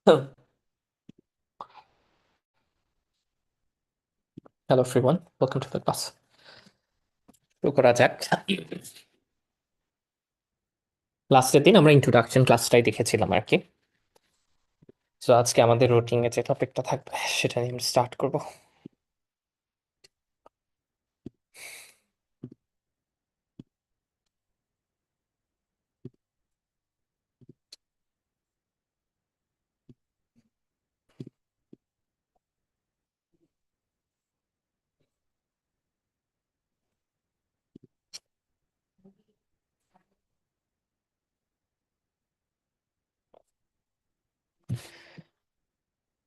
Hello everyone, welcome to the class. শুরু করা যাক। লাস্টের দিন আমরা ইন্ট্রোডাকশন ক্লাসটাই দেখেছিলাম আর কি। তো আজকে আমাদের রুটিন এ যে টপিকটা থাকবে সেটা নিয়ে আমরা স্টার্ট করব।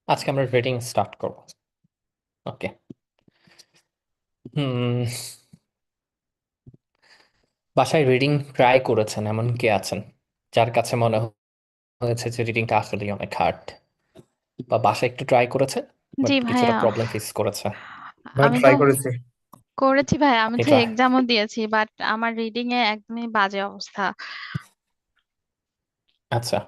আজকে আমরা রিডিং স্টার্ট করব। ওকে। হুম। বাসায় রিডিং ট্রাই করেছেন এমন কে আছেন যার কাছে মনে হয়েছে যে রিডিংটা আসলেই অনেক হার্ড, বা বাসায় একটু ট্রাই করেছেন বাট জি কিছুটা ভাইয়া, প্রবলেম ফেস করেছে? ভাই আমি তো ট্রাই করেছি। করেছি ভাইয়া। আমি আপনি তো ট্রাই। এক্সামও দিয়েছি, বাট আমার রিডিং এ একদমই বাজে অবস্থা। আচ্ছা,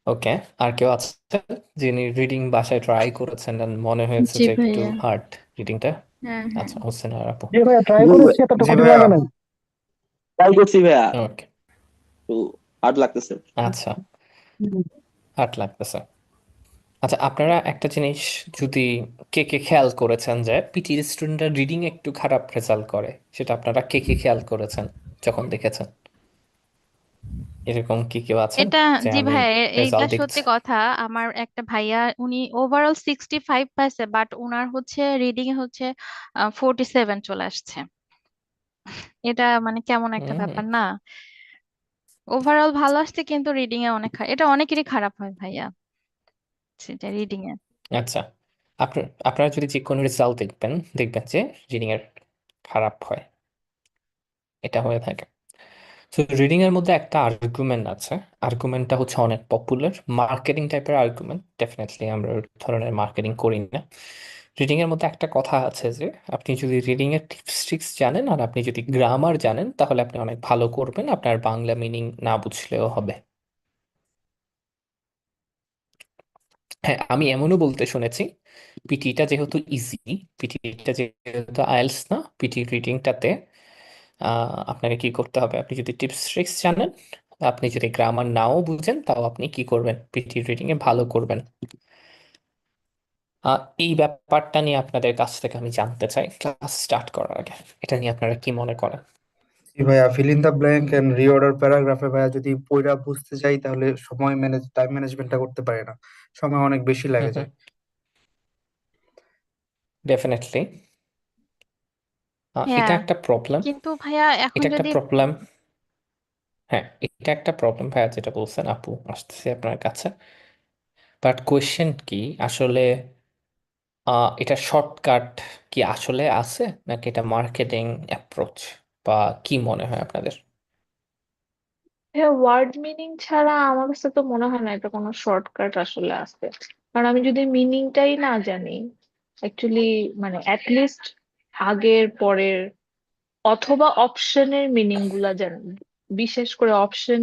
ওকে। আর কেউ আছে যিনি রিডিং বাসায় ট্রাই করেছেন and মনে হয়েছে জি যে একটু ভাইয়া। হার্ড রিডিংটা? হ্যাঁ, হ্যাঁ। আচ্ছা, হোসেন আর আপু। জি ভাইয়া ট্রাই জি করেছি, এতটা জি কঠিন ভাইয়া। লাগে নাই। ট্রাই করছি ভাইয়া, ওকে। একটু হার্ড লাগতেছে। আচ্ছা, হার্ড লাগতেছে। আচ্ছা, আপনারা একটা জিনিস যদি কে কে খেয়াল করেছেন যে পিটি স্টুডেন্টরা রিডিং একটু খারাপ রেজাল্ট করে, সেটা আপনারা কে কে খেয়াল করেছেন যখন দেখেছেন? এরকম কি কেউ আছেন এটা, যে জি আমি ভাইয়া, এইটা রেজাল্ট সত্যি দেখছি? কথা। আমার একটা ভাইয়া, উনি ওভারঅল 65 পাইছে, বাট উনার হচ্ছে রিডিং এ হচ্ছে 47 চলে আসছে। এটা মানে কেমন একটা হুম। ব্যাপার না? ওভারঅল ভালো আসছে, কিন্তু রিডিং এ অনেক এটা অনেকেরই খারাপ হয় ভাইয়া, সেটা রিডিং এ। আচ্ছা, আপনারা যদি যে কোনো রেজাল্ট দেখবেন, দেখবেন যে রিডিং এর খারাপ হয়, এটা হয়ে থাকে। তো রিডিং এর মধ্যে একটা আর্গুমেন্ট আছে। আর্গুমেন্টটা হচ্ছে অনেক পপুলার মার্কেটিং টাইপের আর্গুমেন্ট। ডেফিনেটলি আমরা ওই ধরনের মার্কেটিং করি না। রিডিং এর মধ্যে একটা কথা আছে যে আপনি যদি রিডিং এর টিপস ট্রিক্স জানেন আর আপনি যদি গ্রামার জানেন তাহলে আপনি অনেক ভালো করবেন, আপনার বাংলা মিনিং না বুঝলেও হবে। হ্যাঁ, আমি এমনও বলতে শুনেছি পিটিটা যেহেতু ইজি, পিটিটা যেহেতু আইএলস না, পিটি রিডিংটাতে আপনাকে কি করতে হবে, আপনি যদি টিপস ট্রিক্স জানেন, আপনি যদি গ্রামার নাও বুঝেন, তাও আপনি কি করবেন, পিটি রিডিং এ ভালো করবেন। এই ব্যাপারটা নিয়ে আপনাদের কাছ থেকে আমি জানতে চাই ক্লাস স্টার্ট করার আগে, এটা নিয়ে আপনারা কি মনে করেন? জি ভাইয়া, fill in the blank and reorder প্যারাগ্রাফে ভাইয়া যদি পড়া বুঝতে যাই তাহলে সময় টাইম ম্যানেজমেন্টটা করতে পারে না, সময় অনেক বেশি হুম লাগে হুম, যায়। ডেফিনেটলি। এটা হ্যাঁ, একটা প্রবলেম। কিন্তু ভাইয়া এখন এটা একটা যদি প্রবলেম। হ্যাঁ, এটা একটা প্রবলেম ভাইয়া, যেটা বলছেন আপু, আসতেছে আপনার কাছে। বাট কোয়েশ্চেন কি আসলে, এটা শর্টকাট কি আসলে আছে, নাকি এটা মার্কেটিং অ্যাপ্রোচ, বা কি মনে হয় আপনাদের? হ্যাঁ, ওয়ার্ড মিনিং ছাড়া আমার কাছে তো মনে হয় না এটা কোনো শর্টকাট আসলে আছে। কারণ আমি যদি মিনিংটাই না জানি, অ্যাকচুয়ালি মানে অ্যাটলিস্ট আগের পরের অথবা অপশনের মিনিং গুলা জানি, বিশেষ করে অপশন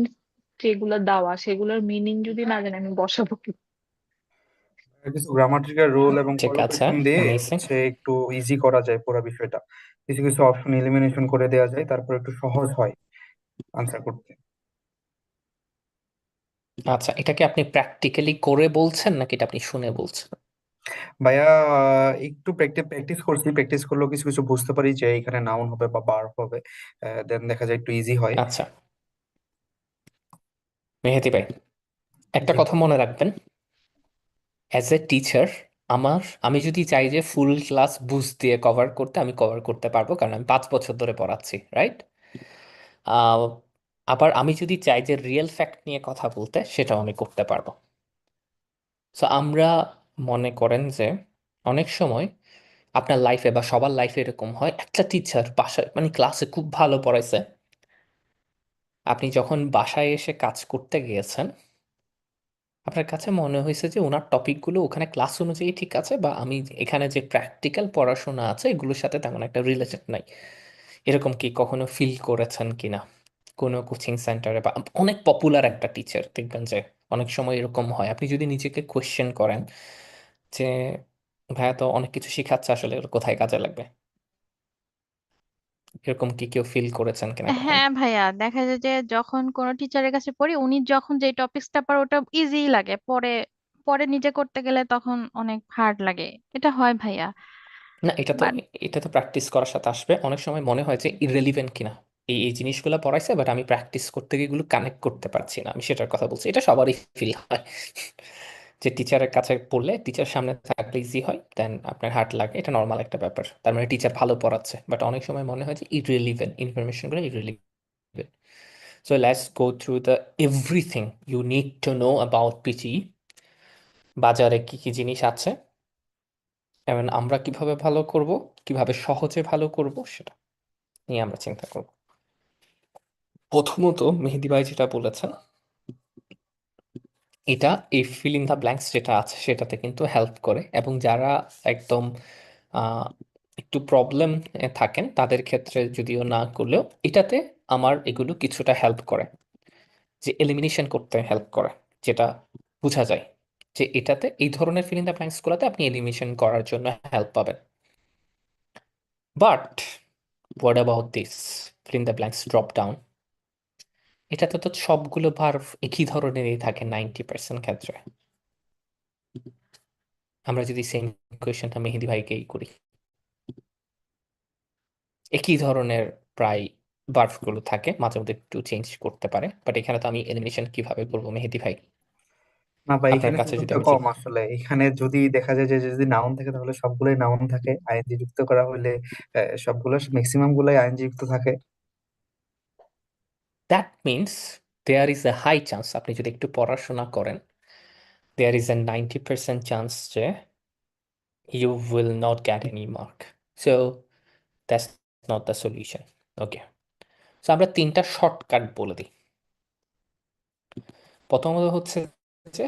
যেগুলো দেওয়া সেগুলোর মিনিং যদি না জানি আমি বসাবো কি? কিছু গ্রামাটিক্যাল রুল এবং ঠিক আছে, কলোকেশন দিয়ে অ্যামেজিং। হচ্ছে একটু ইজি করা যায় পুরো বিষয়টা। কিছু কিছু অপশন এলিমিনেশন করে দেওয়া যায়, তারপর একটু সহজ হয় আনসার করতে। আচ্ছা, এটা কি আপনি প্র্যাকটিক্যালি করে বলছেন নাকি এটা আপনি শুনে বলছেন? ভাইয়া একটু প্র্যাকটিস করছি, প্র্যাকটিস করলেও কিছু কিছু বুঝতে পারি যে এখানে নাউন হবে বা ভার্ব হবে, দেন দেখা যায় একটু ইজি হয়। আচ্ছা, মেহেদি ভাই, একটা জি। কথা মনে রাখবেন, অ্যাজ এ টিচার, আমি যদি চাই যে ফুল ক্লাস বুঝ দিয়ে কভার করতে, আমি কভার করতে পারবো, কারণ আমি 5 বছর ধরে পড়াচ্ছি, রাইট? আবার আমি যদি চাই যে রিয়েল ফ্যাক্ট নিয়ে কথা বলতে, সেটাও আমি করতে পারবো। সো আমরা মনে করেন যে অনেক সময় আপনার লাইফে বা সবার লাইফে এরকম হয়, একটা টিচার বাসায় মানে ক্লাসে খুব ভালো পড়াইছে, আপনি যখন বাসায় এসে কাজ করতে গিয়েছেন, আপনার কাছে মনে হয়েছে যে ওনার টপিকগুলো ওখানে ক্লাস অনুযায়ী ঠিক আছে, বা আমি এখানে যে প্র্যাকটিক্যাল পড়াশোনা আছে এগুলোর সাথে তেমন একটা রিলেটেড নাই। এরকম কি কখনো ফিল করেছেন কিনা? কোনো কোচিং সেন্টারে বা অনেক পপুলার একটা টিচার দেখবেন যে অনেক সময় এরকম হয়, আপনি যদি নিজেকে কোয়েশ্চেন করেন যে ভাইয়া তো অনেক কিছু শিখাচ্ছে, আসলে ওর কোথায় কাজে লাগবে, এরকম কি কেউ ফিল করেছেন কিনা কখনো? হ্যাঁ ভাইয়া, দেখা যায় যে যখন কোনো টিচারের কাছে পড়ি, উনি যখন যে টপিকসটা পারে ওটা ইজি লাগে, পরে পরে নিজে করতে গেলে তখন অনেক হার্ড লাগে। এটা হয় ভাইয়া। না, এটা তো প্র্যাকটিস করার সাথে আসবে। অনেক সময় মনে হয় যে ইররেলিভেন্ট কিনা এই এই জিনিসগুলো পড়াইছে, বাট আমি প্র্যাকটিস করতে গিয়ে এগুলো কানেক্ট করতে পারছি না, আমি সেটার কথা বলছি। এটা সবারই ফিল হয় যে টিচারের কাছে পড়লে, টিচার সামনে থাকলে ইজি হয়, দেন আপনার হার্ড লাগে, এটা নর্মাল একটা ব্যাপার। তার মানে টিচার ভালো পড়াচ্ছে, বাট অনেক সময় মনে হয় যে ইররেলিভেন্ট ইনফরমেশনগুলো, irrelevant. So let's go through the everything you need to know about PT. বাজারে কি কি জিনিস আছে এবং আমরা কিভাবে ভালো করব, কিভাবে সহজে ভালো করব, সেটা নিয়ে আমরা চিন্তা করব। প্রথমত মেহেদি ভাই যেটা বলেছেন, এটা এই ফিল ইন দ্য ব্ল্যাঙ্কস যেটা আছে সেটাতে কিন্তু হেল্প করে, এবং যারা একদম আহ, একটু প্রবলেম থাকেন তাদের ক্ষেত্রে যদিও না করলেও এটাতে আমার এগুলো কিছুটা হেল্প করে, যে এলিমিনেশন করতে হেল্প করে, যেটা বোঝা যায় যে এটাতে এই ধরনের ফিল ইন দ্য ব্ল্যাঙ্কস গুলোতে আপনি এলিমিনেশন করার জন্য হেল্প পাবেন। But what about this feel in the blanks drop down? এটাতে তো সবগুলো ভার্ব একই ধরনেরই থাকে 90% ক্ষেত্রে। আমরা যদি সেম কোয়েশ্চেনটা মেহেদি ভাইকেই করি, একই ধরনের প্রায় ভার্বগুলো থাকে, মাঝে মধ্যে একটু চেঞ্জ করতে পারে, বাট এখানে তো আমি এলিমিনেশন কিভাবে করবো মেহেদি ভাই? না ভাই, আপনার এখানে কাছে যদি সুযোগটা আমি কম আসলে। এখানে যদি দেখা যায় যে যদি নাউন থাকে তাহলে সবগুলোই নাউন থাকে, আইএনজি যুক্ত করা হলে সবগুলো ম্যাক্সিমাম গুলাই আইএনজি যুক্ত থাকে। That means there is a high chance, আপনি যদি একটু পড়াশোনা করেন, দেয়ার ইজ এ 90% চান্স যে you will not get any mark. So that's not the solution. Okay, so আমরা তিনটা শর্টকাট বলে দিই। প্রথমত হচ্ছে যে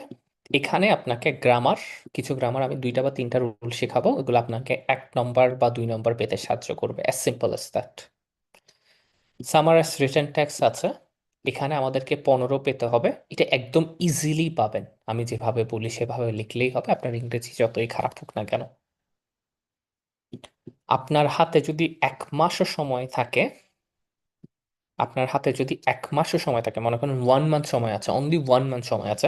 এখানে আপনাকে গ্রামার, কিছু গ্রামার আমি 2টা বা 3টা রুল শেখাবো, এগুলো আপনাকে 1 নম্বর বা 2 নম্বর পেতে সাহায্য করবে, as simple as that. Summarize written text আছে, এখানে আমাদেরকে 15 পেতে হবে, এটা একদম ইজিলি পাবেন, আমি যেভাবে বলি সেভাবে লিখলেই হবে, আপনার ইংরেজি যতই খারাপ হোক না কেন। আপনার হাতে যদি 1 মাসও সময় থাকে, আপনার হাতে যদি 1 মাসও সময় থাকে, মনে করেন 1 মান্থ সময় আছে, অনলি 1 মান্থ সময় আছে,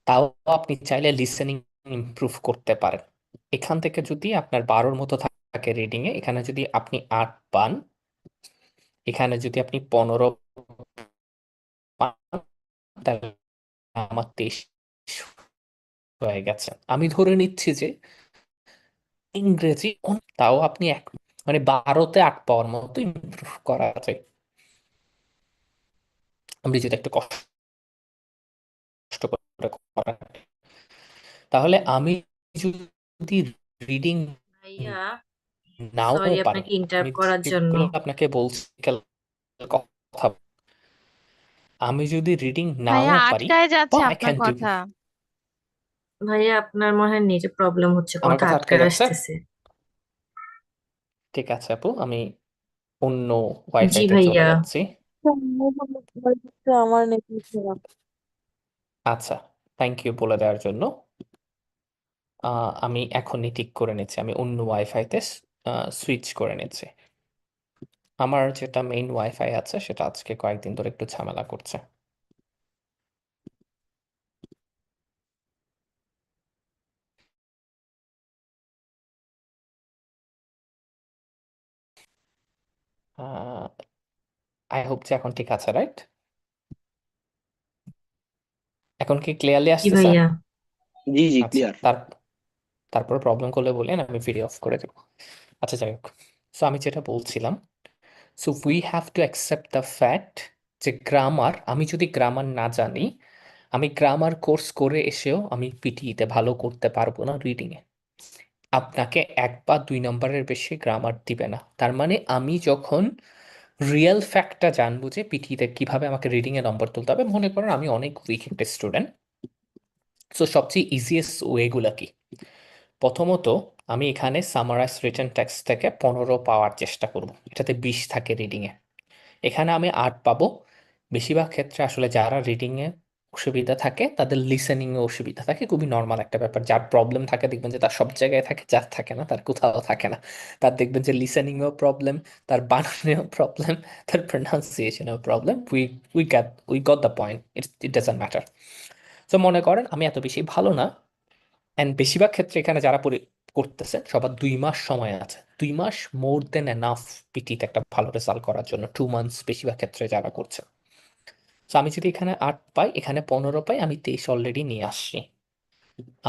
তাও আপনি চাইলে লিসেনিং ইমপ্রুভ করতে পারেন। এখান থেকে যদি আপনার 12-র মতো থাকে রিডিং এ, এখানে যদি আপনি 8 পান, এখানে যদি আপনি 15 পান, তাহলে আমার 23 হয়ে গেছে। আমি ধরে নিচ্ছি যে ইংরেজি তাও আপনি মানে 12-তে 8 পাওয়ার মতো ইমপ্রুভ করা যায়, আপনি যেটা একটু কষ্ট করে করেন। তাহলে আমি যদি রিডিং ভাইয়া, নাও সরি পারি, আপনাকে আমি ইন্টারাপ্ট করার জন্য। যেগুলো আপনাকে বলছি কথা, আমি যদি রিডিং নাও ভাইয়া পারি, আটকায় বা যাচ্ছে আই আপনার ক্যান ডু, কথা। ভাইয়া আপনার মনে হয় নেটে প্রবলেম হচ্ছে, আমার কথা কথা আটকে আটকায় যাচ্ছে। আসতেছে। ঠিক আছে আপু, আমি অন্য জি ওয়াইফাইতে চলে ভাইয়া। যাচ্ছি। আমার নেটওয়ার্ক খারাপ। আচ্ছা, থ্যাংক ইউ বলে দেওয়ার জন্য। আমি এখনই ঠিক করে নিচ্ছি, আমি অন্য ওয়াইফাইতে সুইচ করে নিচ্ছি। আমার যেটা মেইন ওয়াইফাই আছে সেটা আজকে কয়েকদিন ধরে একটু ঝামেলা করছে। আই হোপ যে এখন ঠিক আছে, রাইট? এখন কি ক্লিয়ারলি জি আসতেছে? ভাইয়া। জি জি, আচ্ছা, ক্লিয়ার। তারপর প্রবলেম করলে বলেন, আমি ভিডিও অফ করে দেবো। আচ্ছা, যাই হোক, সো আমি যেটা বলছিলাম, so we have to accept the fact যে গ্রামার, আমি যদি গ্রামার না জানি, আমি গ্রামার কোর্স করে এসেও আমি পিটিইতে ভালো করতে পারবো না রিডিংয়ে। আপনাকে 1 বা 2 নম্বরের বেশি গ্রামার দিবে না। তার মানে আমি যখন রিয়েল ফ্যাক্টটা জানবো যে পিটিইতে কিভাবে আমাকে রিডিংয়ে নম্বর তুলতে হবে, মনে করেন আমি অনেক উইক একটা স্টুডেন্ট, সো সবচেয়ে ইজিয়েস্ট ওয়েগুলা কি? প্রথমত আমি এখানে সামারাইজ রিটেন টেক্সট থেকে 15 পাওয়ার চেষ্টা করব, এটাতে 20 থাকে রিডিংয়ে, এখানে আমি 8 পাবো। বেশিরভাগ ক্ষেত্রে আসলে যারা রিডিং এ অসুবিধা থাকে তাদের লিসেনিং এ অসুবিধা থাকে, খুবই নর্মাল একটা ব্যাপার। যার প্রবলেম থাকে দেখবেন যে তার সব জায়গায় থাকে, যার থাকে না তার কোথাও থাকে না। তার দেখবেন যে লিসেনিং এও প্রবলেম, তার বানানেও প্রবলেম, তার প্রনাউন্সিয়েশনেও problem. We got the point, it doesn't matter. তো মনে করেন আমি এত বেশি ভালো না, অ্যান্ড বেশিরভাগ ক্ষেত্রে এখানে যারা করতেছেন সবার 2 মাস সময় আছে। 2 মাস মোর দেন এনাফ পিটিতে একটা ভালো রেজাল্ট করার জন্য। 2 মান্থস বেশিরভাগ ক্ষেত্রে যারা করছে। তো আমি যদি এখানে 8 পাই, এখানে 15 পাই, আমি 23 অলরেডি নিয়ে আসছি।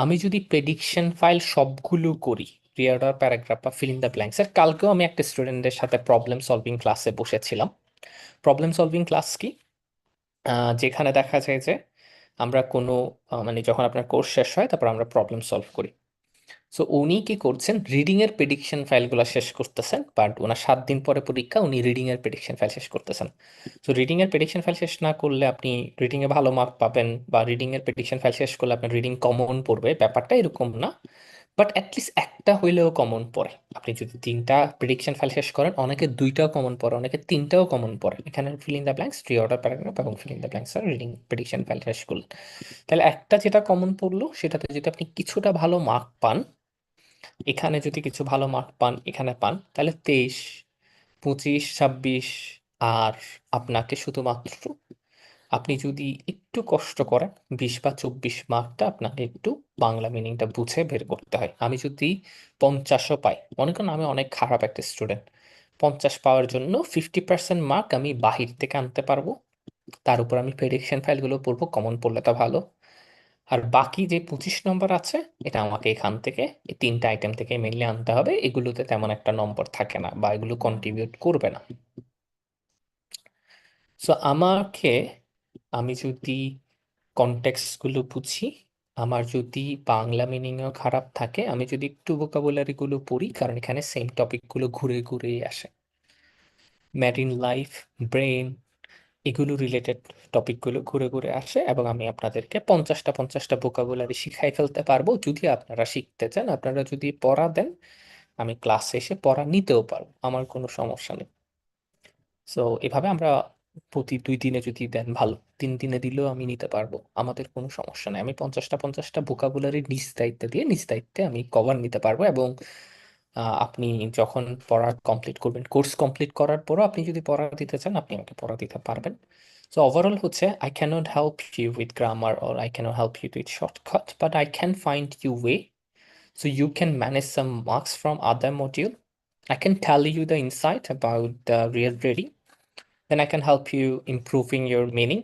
আমি যদি প্রেডিকশন ফাইল সবগুলো করি, রিঅর্ডার, প্যারাগ্রাফ বা ফিল ইন দ্য ব্ল্যাঙ্কস এর, কালকেও আমি একটা স্টুডেন্টের সাথে প্রবলেম সলভিং ক্লাসে বসেছিলাম। প্রবলেম সলভিং ক্লাস কি? যেখানে দেখা যায় যে আমরা কোনো মানে যখন আপনার কোর্স শেষ হয় তারপর আমরা প্রবলেম সলভ করি। সো উনি কি করছেন, রিডিং এর প্রেডিকশন ফাইলগুলো শেষ করতেছেন, বাট ওনার 7 দিন পরে পরীক্ষা, উনি রিডিং এর প্রেডিকশন ফাইল শেষ করতেছেন। সো রিডিং এর প্রেডিকশন ফাইল শেষ না করলে আপনি রিডিং এ ভালো মার্ক পাবেন, বা রিডিং এর প্রেডিকশন ফাইল শেষ করলে আপনার রিডিং কমন পড়বে, ব্যাপারটা এরকম না। বাট অ্যাটলিস্ট একটা হইলেও কমন পড়ে। আপনি যদি 3টা প্রেডিকশন ফাইল শেষ করেন, অনেকে 2টাও কমন পড়ে, অনেকে 3টাও কমন পড়ে। এখানে fill in the blanks, reorder, paragraph এবং ফিল ইন দ্য ব্ল্যাঙ্কস আর রিডিং প্রেডিকশন ফাইল শেষ করলেন। তাহলে একটা যেটা কমন পড়লো সেটাতে যদি আপনি কিছুটা ভালো মার্ক পান, এখানে যদি কিছু ভালো মার্ক পান, এখানে পান, তাহলে 23, 25, 26, আর আপনাকে শুধুমাত্র, আপনি যদি একটু কষ্ট করেন, 20 বা 24 মার্কটা আপনাকে একটু বাংলা মিনিংটা বুঝে বের করতে হয়। আমি যদি 50ও পাই, মনে করেন আমি অনেক খারাপ একটা স্টুডেন্ট, 50 পাওয়ার জন্য 50% মার্ক আমি বাহির থেকে আনতে পারবো। তার উপর আমি প্রেডিকশন ফাইলগুলো পড়বো, কমন পড়লে তো ভালো। আর বাকি যে 25 নম্বর আছে, এটা আমাকে এখান থেকে এই 3টা আইটেম থেকে মেনলি আনতে হবে। এগুলোতে তেমন একটা নম্বর থাকে না বা এগুলো কন্ট্রিবিউট করবে না। সো আমি যদি কনটেক্সট গুলো বুঝি, আমার যদি বাংলা মিনিংও খারাপ থাকে, আমি যদি একটু ভোকাবুলারি গুলো পড়ি, কারণ এখানে সেম টপিক গুলো ঘুরে ঘুরে আসে, ম্যারিন লাইফ, ব্রেন, এগুলো রিলেটেড টপিকগুলো ঘুরে ঘুরে আসে, এবং আমি আপনাদেরকে 50টা ভোকাবুলারি শিখাই ফেলতে পারবো। যদি আপনারা শিখতে চান, আপনারা যদি পড়া দেন, আমি ক্লাসে এসে পড়া নিতেও পারবো, আমার কোনো সমস্যা নেই। সো এভাবে আমরা প্রতি 2 দিনে যদি দেন ভালো, 3 দিনে দিলেও আমি নিতে পারবো, আমাদের কোনো সমস্যা নেই। আমি 50টা ভোকাবুলারি নিজ দায়িত্বে দিয়ে নিজ দায়িত্বে আমি কভার নিতে পারবো। এবং আপনি যখন পড়া কমপ্লিট করবেন, কোর্স কমপ্লিট করার পরও আপনি যদি পড়া দিতে চান, আপনি আমাকে পড়া দিতে পারবেন। সো ওভারঅল হচ্ছে, I cannot help you with grammar, or I cannot help you with shortcut, but I can find you way so you can manage some marks from other module. I can tell you the insight about the real reading, then I can help you improving your meaning.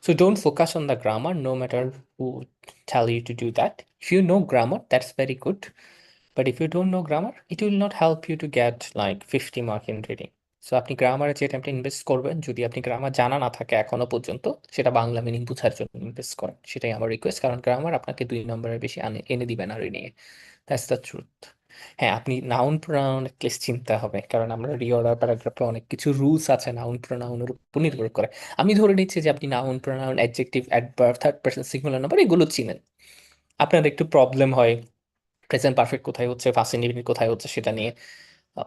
So don't focus on the grammar, no matter who tell you to do that. If you know grammar, that's very good. But if you don't know grammar, it will not help you to get like 50 mark in reading. So আপনি গ্রামারে যে টাইমটা invest করবেন, যদি আপনি grammar জানা না থাকে এখনো পর্যন্ত, সেটা বাংলা মিনিং বোঝার জন্য ইনভেস্ট করেন, সেটাই আমার রিকোয়েস্ট। কারণ গ্রামার আপনাকে 2 নম্বরের বেশি এনে দিবে না reading a. That's the truth. হ্যাঁ, আপনি নাউন প্রোনাউন লিস্ট চিনতে হবে, কারণ আমরা রিঅর্ডার প্যারাগ্রাফে অনেক কিছু রুলস আছে নাউন প্রোনাউনের উপর নির্ভর করে। আমি ধরে নিচ্ছি যে আপনি noun pronoun, adjective, adverb, third person singular number এগুলো চিনেন। আপনার একটু প্রবলেম হয় প্রেজেন্ট পারফেক্ট কোথায় হচ্ছে, ফার্স্ট ইন্ডিপেন্ডেন্ট কোথায় হচ্ছে সেটা নিয়ে,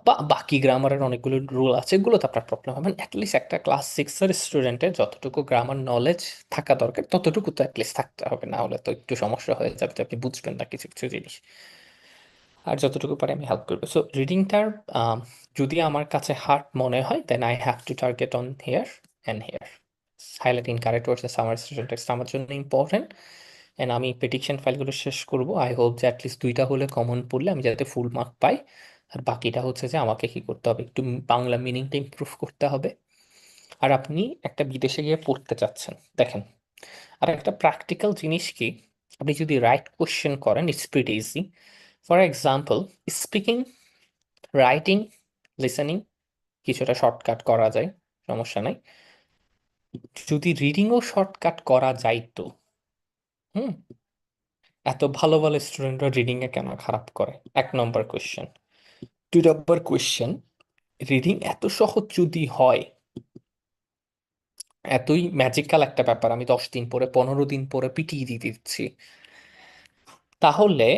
বা বাকি গ্রামারের অনেকগুলো রুল আছে, এগুলোতে আপনার প্রবলেম হবে। অ্যাটলিস্ট একটা ক্লাস 6-এর স্টুডেন্টের যতটুকু গ্রামার নলেজ থাকা দরকার ততটুকু তো অ্যাটলিস্ট থাকতে হবে, না হলে তো একটু সমস্যা হয়ে যাবে, তো আপনি বুঝবেন না কিছু কিছু জিনিস। আর যতটুকু পারি আমি হেল্প করবো। সো রিডিংটার যদি আমার কাছে হার্ড মনে হয়, then I have to target on here and here. Highlight incorrect words, summary text আমার জন্য ইম্পর্টেন্ট। অ্যান্ড আমি প্রেডিকশন ফাইলগুলো শেষ করবো। আই হোপ যে অ্যাটলিস্ট 2টা হলে কমন পড়লে আমি যাতে ফুল মার্ক পাই। আর বাকিটা হচ্ছে যে আমাকে কি করতে হবে, একটু বাংলা মিনিংটা ইমপ্রুভ করতে হবে। আর আপনি একটা বিদেশে গিয়ে পড়তে চাচ্ছেন, দেখেন, আর একটা প্র্যাকটিক্যাল জিনিস কি, আপনি যদি রাইট কোশ্চেন করেন, it's pretty easy. For example, speaking, writing, listening কিছুটা শর্টকাট করা যায়, সমস্যা নাই। যদি রিডিংও শর্টকাট করা যাইতো, হুম, এত ভালো ভালো স্টুডেন্টরা রিডিং এ কেন খারাপ করে? 1 নম্বর কোয়েশ্চেন। 2 নম্বর কোয়েশ্চেন, রিডিং এত সহজ যদি হয়, এতই ম্যাজিক্যাল একটা ব্যাপার, আমি 10 দিন পরে 15 দিন পরে পিটিয়ে দিয়ে দিচ্ছি, তাহলে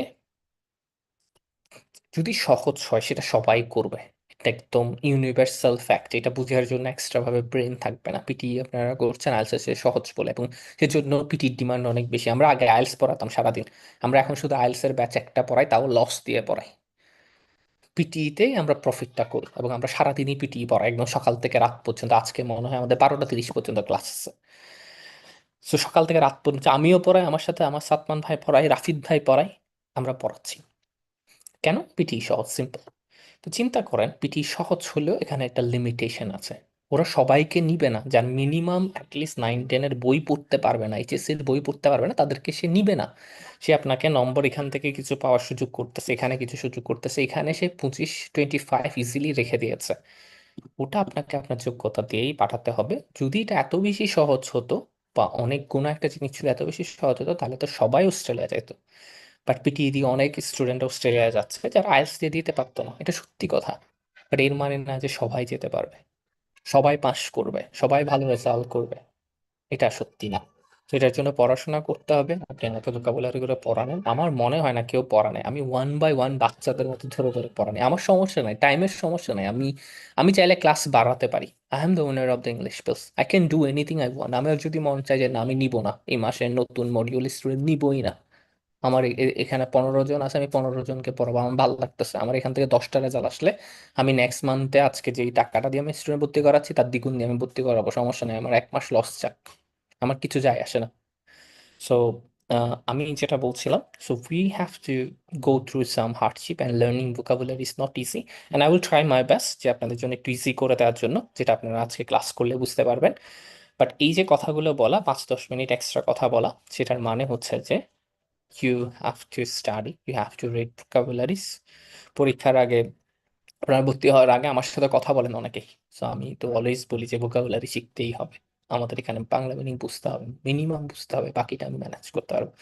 যদি সহজ হয় সেটা সবাই করবে, একদম ইউনিভার্সাল ফ্যাক্ট, এটা বোঝার জন্য এক্সট্রা ভাবে ব্রেন থাকবে না। পিটি আপনারা করছেন আইএলটিএস সহজ বলে, এবং সেজন্য পিটির ডিমান্ড অনেক বেশি। আমরা আগে আইএলটিএস পড়াতাম সারাদিন, আমরা এখন শুধু আইএলটিএস এর ব্যাচ একটা পড়াই, তাও লস দিয়ে পড়াই। পিটিতে আমরা প্রফিটটা করি এবং আমরা সারাদিনই পিটি পড়াই, একদম সকাল থেকে রাত পর্যন্ত। আজকে মনে হয় আমাদের 12টা 30 পর্যন্ত ক্লাস আছে। তো সকাল থেকে রাত পর্যন্ত আমিও পড়াই, আমার সাথে আমার সাতমান ভাই পড়াই, রাফিদ ভাই পড়াই, আমরা পড়াচ্ছি। কেন? পিটি সহজ, সিম্পল। তো চিন্তা করেন, পিটি সহজ হলেও এখানে একটা লিমিটেশন আছে। ওরা সবাইকে নিবে না, যার মিনিমাম অ্যাটলিস্ট 9-10 বই পড়তে পারবে না, এইচএসসির বই পড়তে পারবে না, তাদেরকে সে নিবে না। সে আপনাকে নম্বর এখান থেকে কিছু পাওয়ার সুযোগ করতেছে, এখানে কিছু সুযোগ করতেছে, এখানে সে 25-25 ইজিলি রেখে দিয়েছে। ওটা আপনাকে আপনার যোগ্যতা দিয়েই পাঠাতে হবে। যদি এটা এত বেশি সহজ হতো, বা অনেক কোনো একটা জিনিস ছিল এত বেশি সহজ হতো, তাহলে তো সবাই অস্ট্রেলিয়া যেত। বাট পিটিই দিয়ে অনেক স্টুডেন্ট অস্ট্রেলিয়া যাচ্ছে যারা আইএলটিএস দিয়ে দিতে পারতো না, এটা সত্যি কথা। বাট এর মানে না যে সবাই যেতে পারবে, সবাই পাস করবে, সবাই ভালো রেজাল্ট করবে, এটা সত্যি না। তো এটার জন্য পড়াশোনা করতে হবে। আপনি এত ভোকাবুলারি করে পড়ানেন, আমার মনে হয় না কেউ পড়ানে। আমি 1 বাই 1 বাচ্চাদের মতো ধরে ধরে পড়ানি, আমার সমস্যা নাই, টাইমের সমস্যা নাই। আমি চাইলে ক্লাস বাড়াতে পারি। I am the owner of the English space, I can do anything I want. আমার যদি মন চাই যে না আমি নিব না, এই মাসের নতুন মডিউল স্টুডেন্ট নিবই না, আমার এখানে 15 জন আছে, আমি 15 জনকে পড়াবো, আমার ভালো লাগতেছে, আমার এখান থেকে 10টা রেজাল্ট আসলে আমি নেক্সট মান্থে আজকে যেই টাকাটা দিয়ে আমি স্টুডেন্ট ভর্তি করাচ্ছি তার দ্বিগুণ দিয়ে আমি ভর্তি করাবো, সমস্যা নেই, আমার 1 মাস লস যাক, আমার কিছু যায় আসে না। সো আমি যেটা বলছিলাম, so we have to go through some hardship, and learning vocabulary is not easy, and I will try my best যে আপনাদের জন্য একটু ইজি করে দেওয়ার জন্য, যেটা আপনারা আজকে ক্লাস করলে বুঝতে পারবেন। বাট এই যে কথাগুলো বলা, 5-10 মিনিট এক্সট্রা কথা বলা, সেটার মানে হচ্ছে যে you have to study, you have to read vocabularies। পরীক্ষার আগে, আপনার ভর্তি হওয়ার আগে আমার সাথে কথা বলেন অনেকেই। সো আমি তো অলওয়েজ বলি যে ভোকাবুলারি শিখতেই হবে। আমাদের এখানে বাংলা মিনিং বুঝতে হবে, মিনিমাম বুঝতে হবে, বাকিটা আমি ম্যানেজ করতে পারবো।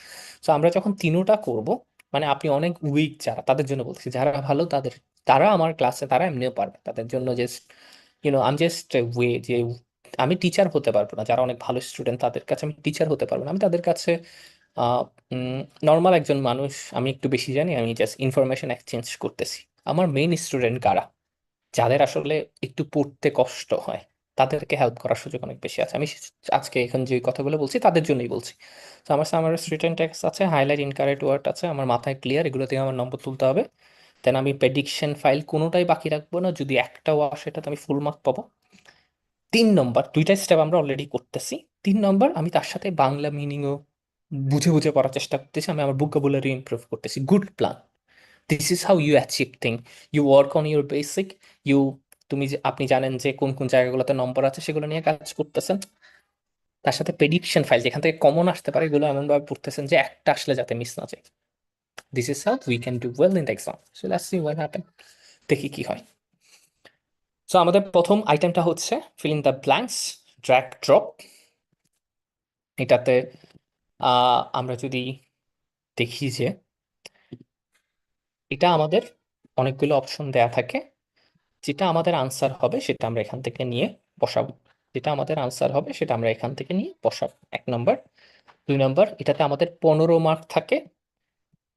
সো আমরা যখন তিনোটা করব, মানে আপনি অনেক উইক যারা, তাদের জন্য বলছি, যারা ভালো তাদের, তারা আমার ক্লাসে, তারা এমনিও পারবে, তাদের জন্য জাস্ট আমি জাস্ট ওয়ে যে আমি টিচার হতে পারবো না, যারা অনেক ভালো স্টুডেন্ট তাদের কাছে আমি টিচার হতে পারবো না, আমি তাদের কাছে নর্মাল একজন মানুষ, আমি একটু বেশি জানি, আমি জাস্ট ইনফরমেশন এক্সচেঞ্জ করতেছি। আমার মেইন স্টুডেন্ট কারা, যাদের আসলে একটু পড়তে কষ্ট হয়, তাদেরকে হেল্প করার সুযোগ অনেক বেশি আছে। আমি আজকে এখন যে কথাগুলো বলছি তাদের জন্যই বলছি। তো আমার সামারাইজ রিটেন টেক্সট আছে, হাইলাইট ইনকারেক্ট ওয়ার্ড আছে, আমার মাথায় ক্লিয়ার, এগুলো থেকে আমার নম্বর তুলতে হবে। দেন আমি প্রেডিকশন ফাইল কোনোটাই বাকি রাখবো না, যদি একটাও আসে এটাতে আমি ফুল মার্ক পাবো। 3 নম্বর, দুইটা স্টেপ আমরা অলরেডি করতেছি। 3 নম্বর, আমি তার সাথে বাংলা মিনিংও বুঝে বুঝে পড়ার চেষ্টা করতেছি, আমি আমার ভোকাবুলারি ইমপ্রুভ করতেছি। Good plan. This is how you achieve thing. You work on your basic. You, আপনি জানেন যে কোন কোন জায়গাগুলোতে নম্বর আছে, সেগুলো নিয়ে কাজ করতেছেন। তার সাথে প্রেডিকশন ফাইল, যেখান থেকে কমন আসতে পারে, এগুলো এমন ভাবে পড়তেছেন যে একটা আসলে যাতে মিস না যায়। This is how we can do well in the exam. So let's see what happen, দেখি কি হয়। সো আমাদের প্রথম আইটেমটা হচ্ছে feel in the blanks, drag drop. এটাতে আমরা যদি দেখি যে এটা আমাদের অনেকগুলো অপশন দেয়া থাকে, যেটা আমাদের আনসার হবে সেটা আমরা এখান থেকে নিয়ে বসাবো। যেটা আমাদের আনসার হবে সেটা আমরা এখান থেকে নিয়ে বসাবো, 1 নম্বর। 2 নম্বর, এটাতে আমাদের 15 মার্ক থাকে,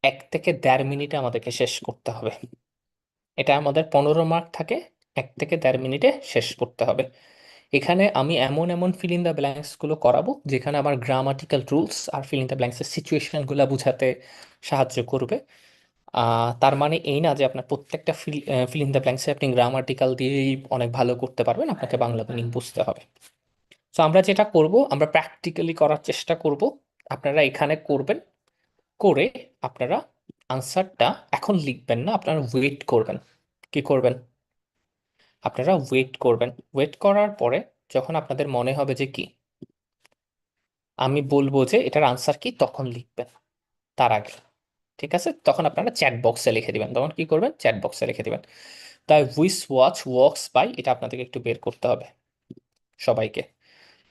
1 থেকে 1.5 মিনিটে আমাদেরকে শেষ করতে হবে। এটা আমাদের 15 মার্ক থাকে, 1 থেকে 1.5 মিনিটে শেষ করতে হবে। এখানে আমি এমন এমন ফিল ইন দ্য ব্ল্যাঙ্কস গুলো করাবো যেখানে আমার গ্রামাটিক্যাল রুলস আর ফিল ইন দ্য ব্ল্যাঙ্কস এর সিচুয়েশন গুলো বোঝাতে সাহায্য করবে। তার মানে এই না যে আপনার প্রত্যেকটা ফিল ইন দ্য ব্ল্যাঙ্কসে আপনি গ্রামাটিক্যাল দিয়েই অনেক ভালো করতে পারবেন, আপনাকে বাংলা মিনিং বুঝতে হবে। তো আমরা যেটা করব, আমরা প্র্যাকটিক্যালি করার চেষ্টা করব। আপনারা এখানে করবেন, করে আপনারা আনসারটা এখন লিখবেন না, আপনারা ওয়েট করবেন। কি করবেন? আপনারা ওয়েট করবেন। ওয়েট করার পরে যখন আপনাদের মনে হবে যে কি, আমি বলবো যে এটার আনসার কি, তখন লিখবেন। তার আগে, ঠিক আছে, তখন আপনারা চ্যাট বক্সে লিখে দিবেন। তখন কি করবেন? চ্যাট বক্সে লিখে দিবেন। তাই হুইচ ওয়াচ ওয়ার্কস বাই, এটা আপনাদেরকে একটু বের করতে হবে সবাইকে।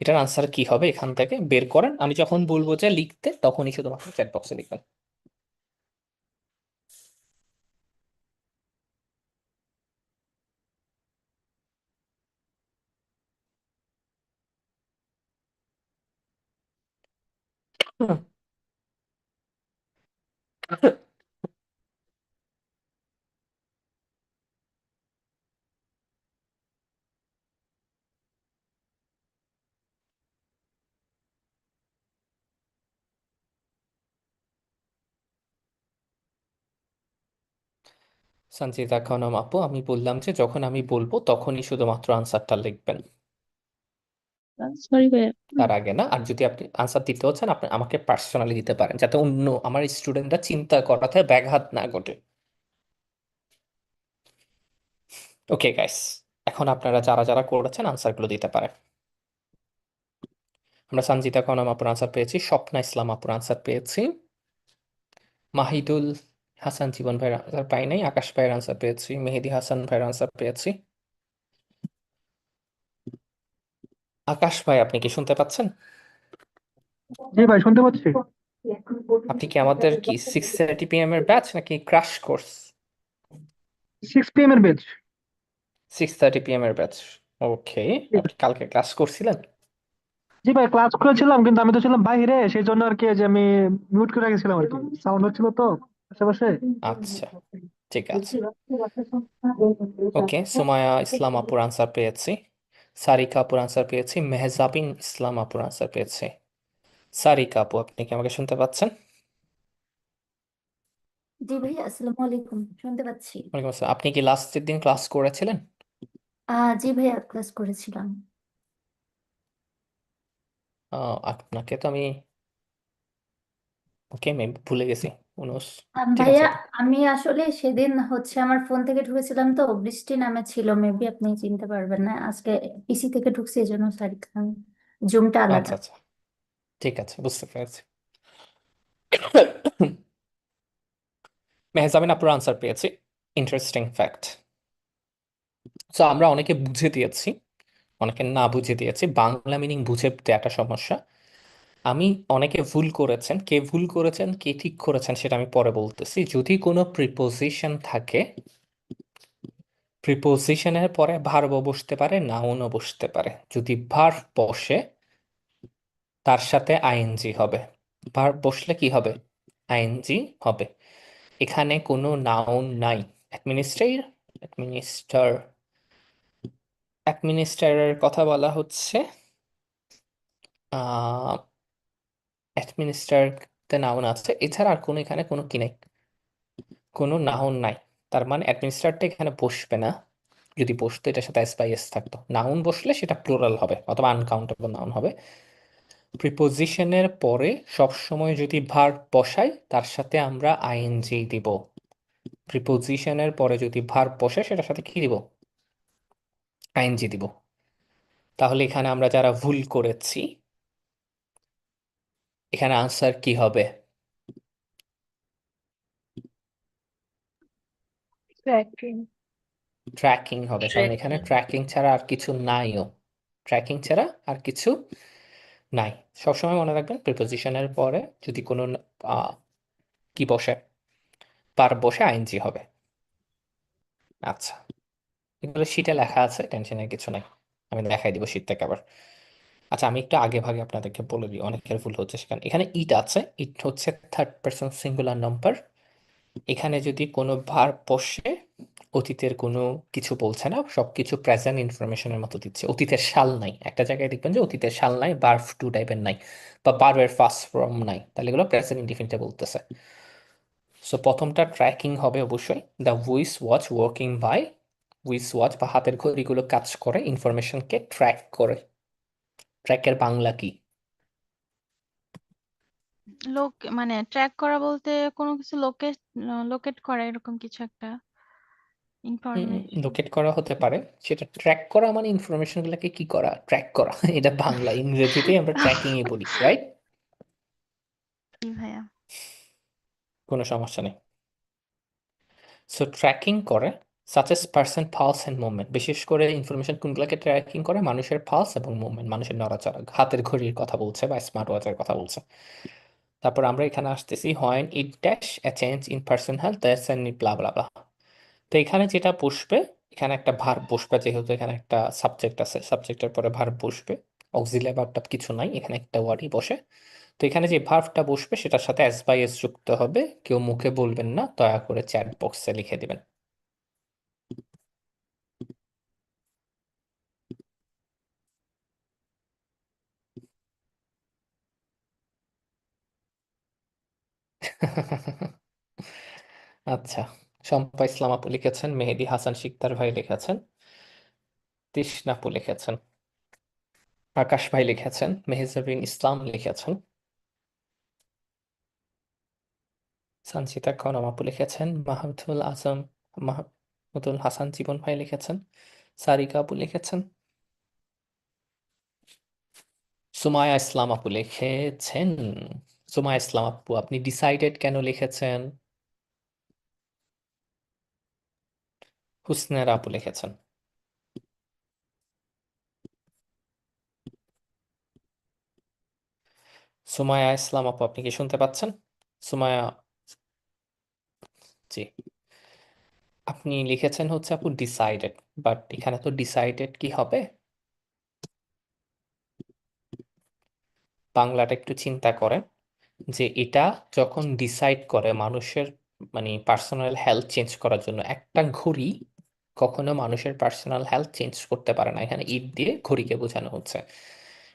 এটার আনসার কি হবে এখান থেকে বের করেন। আমি যখন বলবো যে লিখতে, তখনই শুধুমাত্র চ্যাট বক্সে লিখবেন। সঞ্চিতা খানম আপু, আমি বললাম যে যখন আমি বলবো তখনই শুধুমাত্র আনসারটা লিখবেন, সরি ভাইয়া। তার আগে না। আর যদি আপনি আনসার দিতে হচ্ছেন আপনি আমাকে পার্সোনালি দিতে পারেন, যাতে অন্য আমার স্টুডেন্টরা চিন্তা করাতে ব্যাঘাত না ঘটে। ওকে গাইস, এখন আপনারা যারা যারা করেছেন আনসারগুলো দিতে পারেন। আমরা সঞ্জিতা খানম আপুর আনসার পেয়েছি, স্বপ্না ইসলাম আপুর আনসার পেয়েছি, মাহিদুল হাসান জীবন ভাইয়ের আনসার পাই নাই, আকাশ ভাইয়ের আনসার পেয়েছি, মেহেদি হাসান ভাইয়ের আনসার পেয়েছি। আকাশ ভাই, আপনি কি শুনতে পাচ্ছেন? জি ভাই, শুনতে পাচ্ছি। আপনি কি আমাদের কি 6:30 PM এর ব্যাচ নাকি ক্রাশ কোর্স? 6 PM এর বেচ। 6:30 PM এর ব্যাচ। ওকে, আপনি কালকে ক্লাস করছিলেন? জি ভাই, ক্লাস করেছিলাম কিন্তু আমি তো ছিলাম বাইরে, সেই জন্য আর কি যে আমি মিউট করে রেখেছিলাম আর কি, সাউন্ড হচ্ছিল তো আশেপাশে। আচ্ছা, ঠিক আছে। ওকে, সুমায়া ইসলাম আপুর আনসার পেয়েছি, সারিকা আপুর আনসার পেয়েছি, মেহজাবিন ইসলাম আপুর আনসার পেয়েছি। সারিকা আপু, আপনি কি আমাকে শুনতে পাচ্ছেন? জি ভাইয়া, আসসালামু আলাইকুম, শুনতে পাচ্ছি। ওয়ালাইকুম আসসালাম। আপনি কি লাস্টের দিন ক্লাস করেছিলেন? জি ভাইয়া, ক্লাস করেছিলাম। আপনাকে তো আমি, ওকে আমি ভুলে গেছি। অনুস, ঠিক আছে। ভাইয়া, আমি আসলে সেদিন হচ্ছে আমার ফোন থেকে ঢুকেছিলাম তো বৃষ্টি নামেছিল, মেবি আপনি চিনতে পারবেন না। আজকে পিসি থেকে ঢুকছি, এই জন্য স্যার জুমটা আলাদা। আচ্ছা আচ্ছা, ঠিক আছে, বুঝতে পেরেছি। মেহজাবিন আপুর আনসার পেয়েছি, ইন্টারেস্টিং ফ্যাক্ট। সো আমরা অনেকে বুঝে দিয়েছি, অনেকে না বুঝে দিয়েছি, বাংলা মিনিং বুঝে দেওয়াটা সমস্যা। আমি, অনেকে ভুল করেছেন, কে ভুল করেছেন কে ঠিক করেছেন সেটা আমি পরে বলতেছি। যদি কোনো প্রিপোজিশন থাকে, প্রিপোজিশনের পরে ভার্বও বসতে পারে, নাউনও বসতে পারে। যদি ভার্ব বসে তার সাথে আইএনজি হবে, ভার্ব বসলে কি হবে? আইএনজি হবে। এখানে কোনো নাউন নাই। অ্যাডমিনিস্ট্রেটর, অ্যাডমিনিস্টার, অ্যাডমিনিস্ট্রেটরের কথা বলা হচ্ছে। আহ অ্যাডমিনিস্ট্রেটরতে নাউন আছে, এছাড়া আর কোনো এখানে কোনো কি নাই, কোনো নাউন নাই। তার মানে অ্যাডমিনিস্ট্রেটরটা এখানে বসবে না। যদি বসতো এটার সাথে এস বাই এস থাকতো, নাউন বসলে সেটা প্লুরাল হবে অথবা আনকাউন্টেবল নাউন হবে। প্রিপোজিশনের পরে সবসময় যদি ভার্ব বসাই তার সাথে আমরা আইএনজি দিব। প্রিপোজিশনের পরে যদি ভার্ব বসে সেটার সাথে কি দিব? আইএনজি দিব। তাহলে এখানে আমরা যারা ভুল করেছি, এখানে আনসার কি হবে? ট্র্যাকিং। ট্র্যাকিং হবে, কারণ এখানে ট্রেকিং। ট্র্যাকিং ছাড়া আর কিছু নাইও। ট্র্যাকিং ছাড়া আর কিছু নাই। সবসময় মনে রাখবেন প্রিপোজিশনের পরে যদি কোনো আহ, কি বসে, পার বসে আইএনজি হবে। আচ্ছা, এগুলো শিটে লেখা আছে, টেনশনের কিছু নাই, আমি দেখাই দিব শিট থেকে আবার। আচ্ছা, আমি একটু আগে ভাগে আপনাদেরকে বলে দিই, অনেকের ভুল হচ্ছে সেখানে। এখানে ইট আছে, ইট হচ্ছে থার্ড পারসন সিঙ্গুলার নাম্বার। এখানে যদি কোনো ভার্ব বসে, অতীতের কোনো কিছু বলছে না, সবকিছু প্রেজেন্ট ইনফরমেশনের মতো দিচ্ছে। অতীতের সাল নাই, একটা জায়গায় দেখবেন যে অতীতের সাল নাই, ভার্ব টু টাইপের নাই, বা ভার্বের ফার্স্ট ফর্ম নাই, তাহলে এগুলো প্রেজেন্ট ইনডিফিনিটে বলতেছে। সো প্রথমটা ট্র্যাকিং হবে অবশ্যই। দ্য উইস ওয়াচ ওয়ার্কিং বাই, উইস ওয়াচ বা হাতের ঘড়িগুলো কাজ করে, ইনফরমেশনকে ট্র্যাক করে। ট্র্যাকের বাংলা কি? লোক মানে ট্র্যাক করা বলতে কোনো কিছু লোকেট করা, এরকম কিছু একটা ইনফরমেশন। লোকেট করা হতে পারে। সেটা ট্র্যাক করা মানে ইনফরমেশন গুলোকে কি করা, ট্র্যাক করা। এটা বাংলা, ইংরেজিতে আমরা ট্র্যাকিং এ বলি, রাইট? কি ভাইয়া? কোনো সমস্যা নেই। সো ট্র্যাকিং করে, such as person pulse and movement. বিশেষ করে ইনফরমেশন কোনগুলোকে ট্র্যাকিং করে? মানুষের পালস এবং মুভমেন্ট, মানুষের নড়াচড়া, হাতের ঘড়ির কথা বলছে বা স্মার্ট ওয়াচের কথা বলছে। তারপর আমরা এখানে আসতেছি, when it dash a change in person health that's an blah blah blah. তো এখানে যেটা বসবে, এখানে একটা ভার্ব বসবে, যেহেতু এখানে একটা সাবজেক্ট আছে, সাবজেক্টের পরে ভার্ব বসবে। অক্সিলিয়ারি ভার্বটা কিছু নাই, এখানে একটা ওয়ার্ডই বসে। তো এখানে যে ভার্বটা বসবে সেটার সাথে এস বাই এস যুক্ত হবে। কেউ মুখে বলবেন না, দয়া করে চ্যাট বক্সে লিখে দিবেন। আচ্ছা, শম্পা ইসলাম আপু লিখেছেন, মেহেদি হাসান শিকদার ভাই লিখেছেন, তৃষ্ণা আপু লিখেছেন, আকাশ ভাই লিখেছেন, মেহজাবিন ইসলাম লিখেছেন, সঞ্চিতা কনম আপু লিখেছেন, মাহমুদুল হাসান জীবন ভাই লিখেছেন, সারিকা আপু লিখেছেন, সুমায়া ইসলাম আপু লিখেছেন। সুমায়া ইসলাম আপু, আপনি ডিসাইডেড কেন লিখেছেন? হুসনেরা আপু লিখেছেন। সুমায়া ইসলাম আপু, আপনি কি শুনতে পাচ্ছেন? সুমায়া, জি, আপনি লিখেছেন হচ্ছে আপু ডিসাইডেড, বাট এখানে তো ডিসাইডেড কি হবে? বাংলাটা একটু চিন্তা করেন, যে এটা যখন ডিসাইড করে মানুষের মানে পার্সোনাল হেলথ চেঞ্জ করার জন্য, একটা ঘড়ি কখনো মানুষের পার্সোনাল হেলথ চেঞ্জ করতে পারে না, এখানে ইট দিয়ে ঘড়িকে বোঝানো হচ্ছে।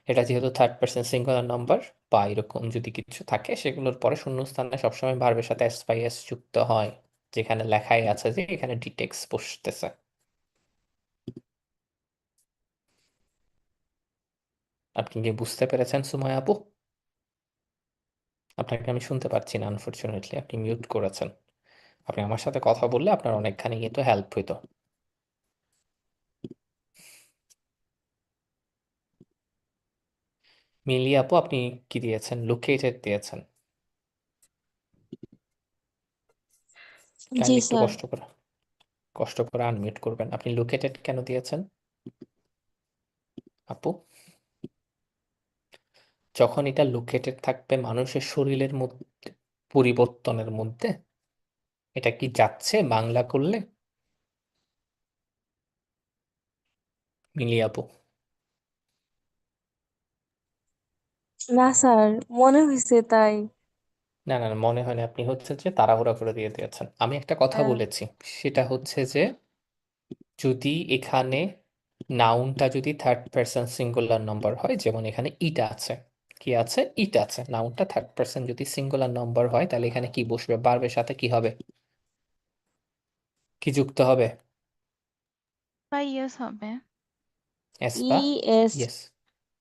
এটা যেহেতু থার্ড পার্সন সিঙ্গুলার নাম্বার বা এরকম যদি কিছু থাকে, সেগুলোর পরে শূন্যস্থানে সবসময় ভার্বের সাথে এস বাই এস যুক্ত হয়, যেখানে লেখাই আছে যে এখানে ডিটেক্স বসতেছে। আপনি কি বুঝতে পেরেছেন সুমায় আপু? আপনাকে আমি শুনতে পাচ্ছি না আনফরচুনেটলি, আপনি মিউট করেছেন। আপনি আমার সাথে কথা বললে আপনার অনেকখানি কিন্তু হেল্প হইতো। মিলি আপু, আপনি কি দিয়েছেন? লোকেটেড দিয়েছেন। জি কাইন্ডলি একটু স্যার। কষ্ট করে আনমিউট করবেন। আপনি লোকেটেড কেন দিয়েছেন আপু? যখন এটা লোকেটেড থাকবে মানুষের শরীরের মধ্যে, পরিবর্তনের মধ্যে, এটা কি যাচ্ছে বাংলা করলে? মিলি আপু, না স্যার, মনে হয়েছে তাই। না না না, মনে হয় না, আপনি হচ্ছে যে তাড়াহুড়া করে দিয়ে দিয়েছেন। আমি একটা কথা হ্যাঁ। বলেছি, সেটা হচ্ছে যে যদি এখানে নাউনটা যদি থার্ড পারসন সিঙ্গুলার নাম্বার হয়, যেমন এখানে ইটা আছে, কি আছে? ইট আছে। নাউনটা থার্ড পারসন যদি সিঙ্গুলার নাম্বার হয়, তাহলে এখানে কি বসবে? ভার্বের সাথে কি হবে? কি যুক্ত হবে? বা ইয়েস হবে। এস ই বা এস ইয়েস।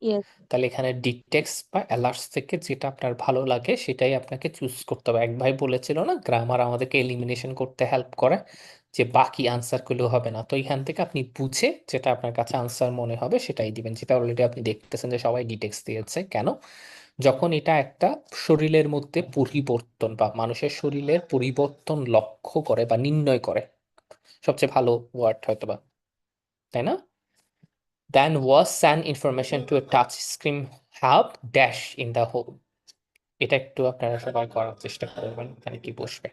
ইয়েস। তাহলে এখানে ডিটেক্স বা অ্যালার্টস থেকে যেটা আপনার ভালো লাগে সেটাই আপনাকে চুজ করতে হবে। এক ভাই বলেছিল না, গ্রামার আমাদেরকে এলিমিনেশন করতে হেল্প করে, যে বাকি আনসারগুলো হবে না। তো এখান থেকে আপনি বুঝে যেটা আপনার কাছে আনসার মনে হবে সেটাই দিবেন, যেটা অলরেডি আপনি দেখতেছেন যে সবাই ডিটেক্স দিয়েছে। কেন? যখন এটা একটা শরীরের মধ্যে পরিবর্তন বা মানুষের শরীরের পরিবর্তন লক্ষ্য করে বা নির্ণয় করে, সবচেয়ে ভালো ওয়ার্ড হয়তো বা, তাই না? Then was an information to a touch screen hub dash in the home. এটা একটু আপনারা সবাই করার চেষ্টা করবেন, এখানে কি বসবে।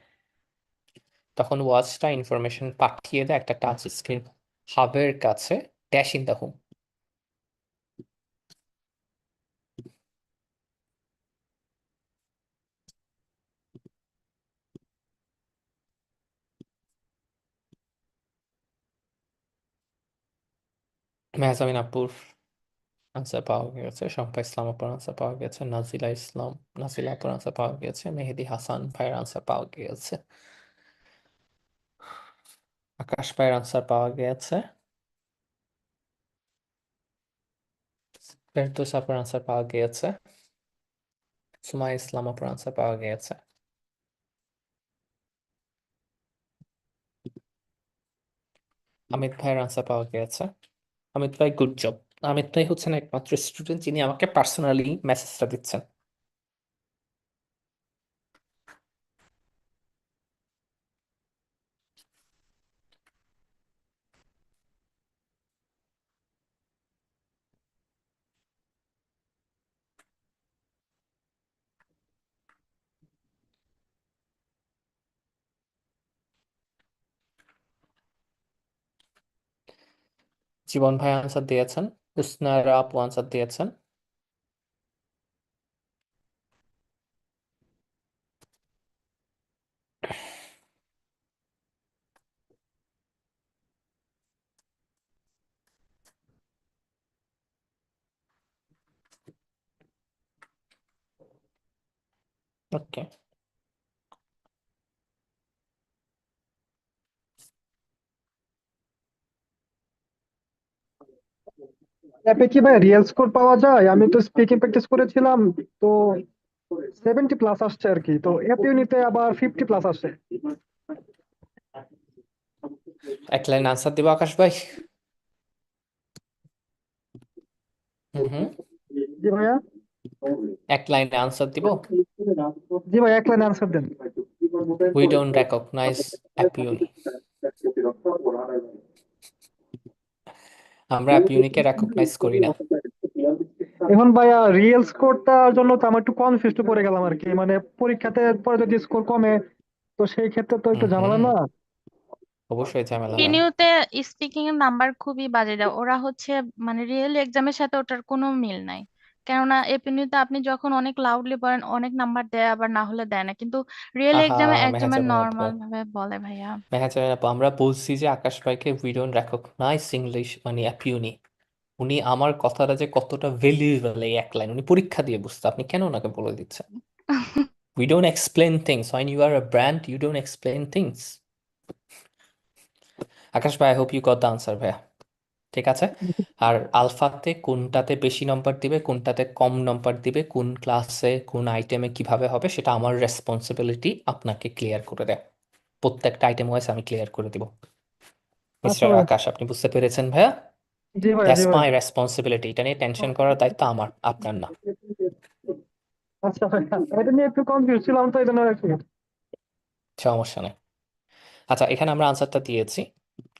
তখন ওয়াচটা ইনফরমেশন পাঠিয়ে দেয় একটা টাচ স্ক্রিন হাবের কাছে, dash in the home. Mehjabin আপুর আনসার পাওয়া গেছে, শম্পা ইসলাম আপুর আনসার পাওয়া গেছে, নাজিলা আপুর আনসার পাওয়া গেছে, মেহেদি হাসান ভাইয়ের আনসার পাওয়া গিয়েছে, আকাশ ভাইয়ের আনসার পাওয়া গিয়েছে, ফেরদৌস আপুর আনসার পাওয়া গিয়েছে, সুমাইয়া ইসলাম আপুর আনসার পাওয়া গিয়েছে। আমিত ভাইয়ের আনসার পাওয়া গিয়েছে। আমিত ভাই, গুড জব। আমিত ভাই হচ্ছেন একমাত্র স্টুডেন্ট যিনি আমাকে পার্সোনালি মেসেজটা দিচ্ছেন। জীবন ভাই আনসার দিয়েছেন, হুসনারা আপু আনসার দিয়েছেন। ওকে, অ্যাপে কি ভাই রিয়েল স্কোর পাওয়া যায়? আমি তো স্পিকিং প্র্যাকটিস করেছিলাম, তো 70+ আসছে আর কি। তো অ্যাপ ইউনিতে আবার 50+ আসছে। এক লাইন আনসার দিব আকাশ ভাই। হুম। জি ভাইয়া। এক লাইনে আনসার দিব। জি ভাই, এক লাইন আনসার দেন। উই ডোন্ট রেকগনাইজ অ্যাপিউনি। আমরা অ্যাপিউনিকে রেকগনাইজ করি না। এখন ভাইয়া রিয়েল স্কোরটার জন্য তো আমার একটু কনফিউজ পড়ে গেলাম আর কি। মানে পরীক্ষাতে পরে যদি স্কোর কমে, তো সেই ক্ষেত্রে তো একটু ঝামেলা হুম, না? অবশ্যই ঝামেলা হয়। এপিনিউতে স্পিকিং এর নাম্বার খুবই বাজে দেয় ওরা হচ্ছে, মানে রিয়েল এক্সামের সাথে ওটার কোনো মিল নাই। কেননা এপিনিউতে আপনি যখন অনেক লাউডলি পড়েন অনেক নাম্বার দেয়, আবার না হলে দেয় না, কিন্তু রিয়েল আহা, এক্সামে একজনের মেহেজাবিন আপু, নর্মাল ভাবে বলে ভাইয়া। মেহেজাবিন আপু, আমরা বলছি যে আকাশ ভাইকে উই ডোন্ট রেকগনাইজ ইংলিশ মানে অ্যাপিউনি। উনি আমার কথাটা যে কতটা ভ্যালুয়েবল এই এক লাইন উনি পরীক্ষা দিয়ে বুঝতে, আপনি কেন ওনাকে বলে দিচ্ছেন? We don't explain things when you are a brand, you don't explain things. Akash ভাই, I hope you got the answer ভাইয়া। ঠিক আছে। আর আলফাতে কোনটাতে বেশি নম্বর দিবে, কোনটাতে কম নম্বর দিবে, কোন ক্লাসে কোন আইটেমে কিভাবে হবে, সেটা আমার রেসপন্সিবিলিটি আপনাকে ক্লিয়ার করে দেয়। প্রত্যেকটা আইটেম ওয়াইজ আমি ক্লিয়ার করে দিব। আচ্ছা মিস্টার ভাই। আকাশ, আপনি বুঝতে পেরেছেন ভাইয়া? জি ভাই, জি দ্যাটস ভাই। My responsibility. এটা নিয়ে টেনশন করার দায়িত্ব আমার, আপনার না। আচ্ছা ভাই, এটা নিয়ে একটু কনফিউজ ছিলাম তো এই জন্য আর কি। সমস্যা নেই। আচ্ছা, এখানে আমরা আনসারটা দিয়েছি।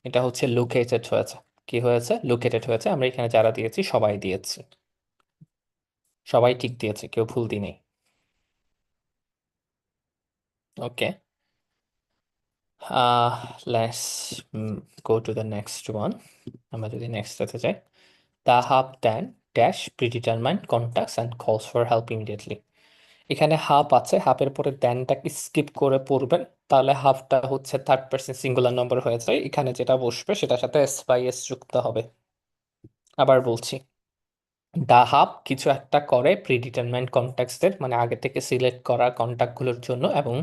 এটা হচ্ছে লোকেটেড হয়েছে। কি হয়েছে? লোকেটেড হয়েছে। আমরা এখানে যারা দিয়েছি সবাই দিয়েছি, সবাই ঠিক দিয়েছে, কেউ ভুল দিই নেই। Okay, let's go to the next one. আমরা যদি নেক্সটটাতে যাই, the hub then dash predetermine contacts and calls for help immediately. এখানে হাফ আছে, হাফের পরে দেনটাকে স্কিপ করে পড়বেন, তাহলে হাফটা হচ্ছে থার্ড পার্সন সিঙ্গুলার নম্বর হয়ে যায়। এখানে যেটা বসবে সেটার সাথে এস বাই এস যুক্ত হবে। আবার বলছি, দা হাব কিছু একটা করে প্রিডিটারমাইন্ড কন্ট্যাক্টসের, মানে আগে থেকে সিলেক্ট করা কন্ট্যাক্টগুলোর জন্য, এবং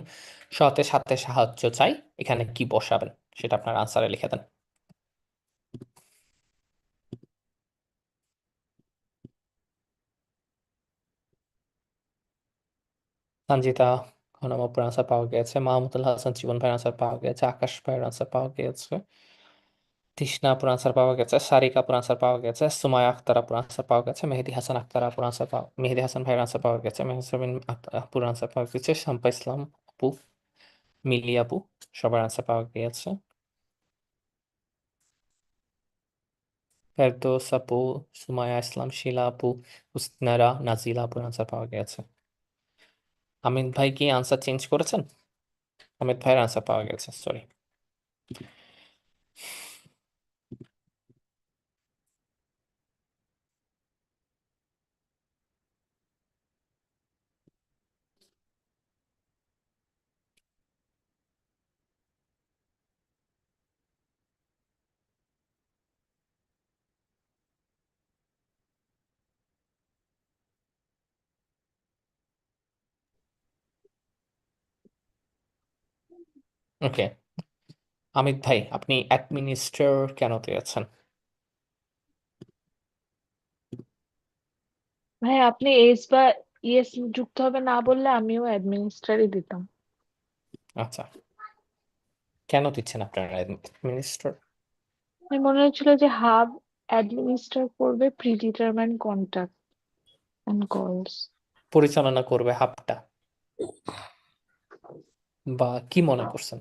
সাথে সাথে সাহায্য চাই। এখানে কি বসাবেন সেটা আপনার আনসারে লিখে দেন। সঞ্জিতা খনম আপুর আনসার পাওয়া গেছে, মাহমুদুল হাসান জীবন ভাইয়ের আনসার পাওয়া গেছে, আকাশ ভাইয়ের আনসার পাওয়া গেছে, তৃষ্ণা আপুর আনসার পাওয়া গেছে, সারিকা আপুর আনসার পাওয়া গেছে, সুমায়া আক্তার আপুর আনসার পাওয়া গেছে, মেহেদি হাসান আক্তার আপুর আনসার পাওয়া, মেহেদি হাসান ভাইয়ের আনসার পাওয়া গেছে, মেহসাবিন আপুর আনসার পাওয়া গেছে, শাম্পা ইসলাম আপু, মিলি আপু, সবার আনসার পাওয়া গিয়েছে। ফেরদৌস আপু, সুমায়া ইসলাম, শিলা আপু, হুসনারা, নাজিলা আপুর আনসার পাওয়া গেছে। আমিন ভাই কি আনসার চেঞ্জ করেছেন? অমিত ভাইয়ের আনসার পাওয়া গেছে, সরি। ওকে, আমিত ভাই আপনি অ্যাডমিনিস্ট্রেটর কেন দিয়েছেন? ভাই আপনি এস বা ইএস যুক্ত হবে না বললে আমিও অ্যাডমিনিস্ট্রেটরই দিতাম। আচ্ছা, কেন দিচ্ছেন আপনারা অ্যাডমিনিস্ট্রেটর? আমার মনে হচ্ছিল যে হাব অ্যাডমিনিস্ট্রেট করবে প্রিডিটারমাইন্ড কন্টাক্ট এন্ড কলস। পরিচালনা করবে হাবটা, বা কি মনে করছেন?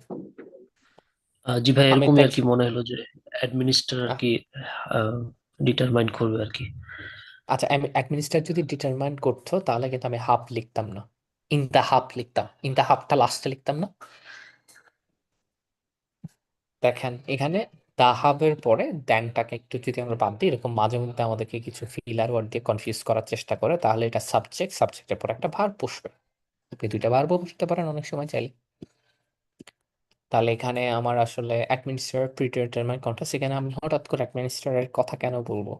জি ভাই, আমিত এরকমই ভাই আর কি মনে হলো যে অ্যাডমিনিস্ট্রেটর আর আহ, কি ডিটারমাইন করবে আর কি। আচ্ছা, আমি অ্যাডমিনিস্ট্রেটর যদি ডিটারমাইন করতো তাহলে কিন্তু আমি হাব লিখতাম না, ইন দা হাব লিখতাম, ইন দা হাবটা লাস্টে লিখতাম না। দেখেন এখানে দা হাবের পরে দ্যানটাকে একটু যদি আমরা বাদ দিই, এরকম মাঝে মধ্যে আমাদেরকে কিছু ফিলার ওয়ার্ড দিয়ে কনফিউজ করার চেষ্টা করে, তাহলে এটা সাবজেক্ট, সাবজেক্টের পর একটা ভার্ব বসবে। আপনি দুইটা ভার্বও বসতে পারেন অনেক সময় চাইলে। তাহলে এখানে আমার আসলে অ্যাডমিনিস্ট্রেটর প্রিডিটারমাইন্ড কন্ট্রাক্ট, এখানে আমি হঠাৎ করে অ্যাডমিনিস্ট্রেটরের কথা কেন বলবো?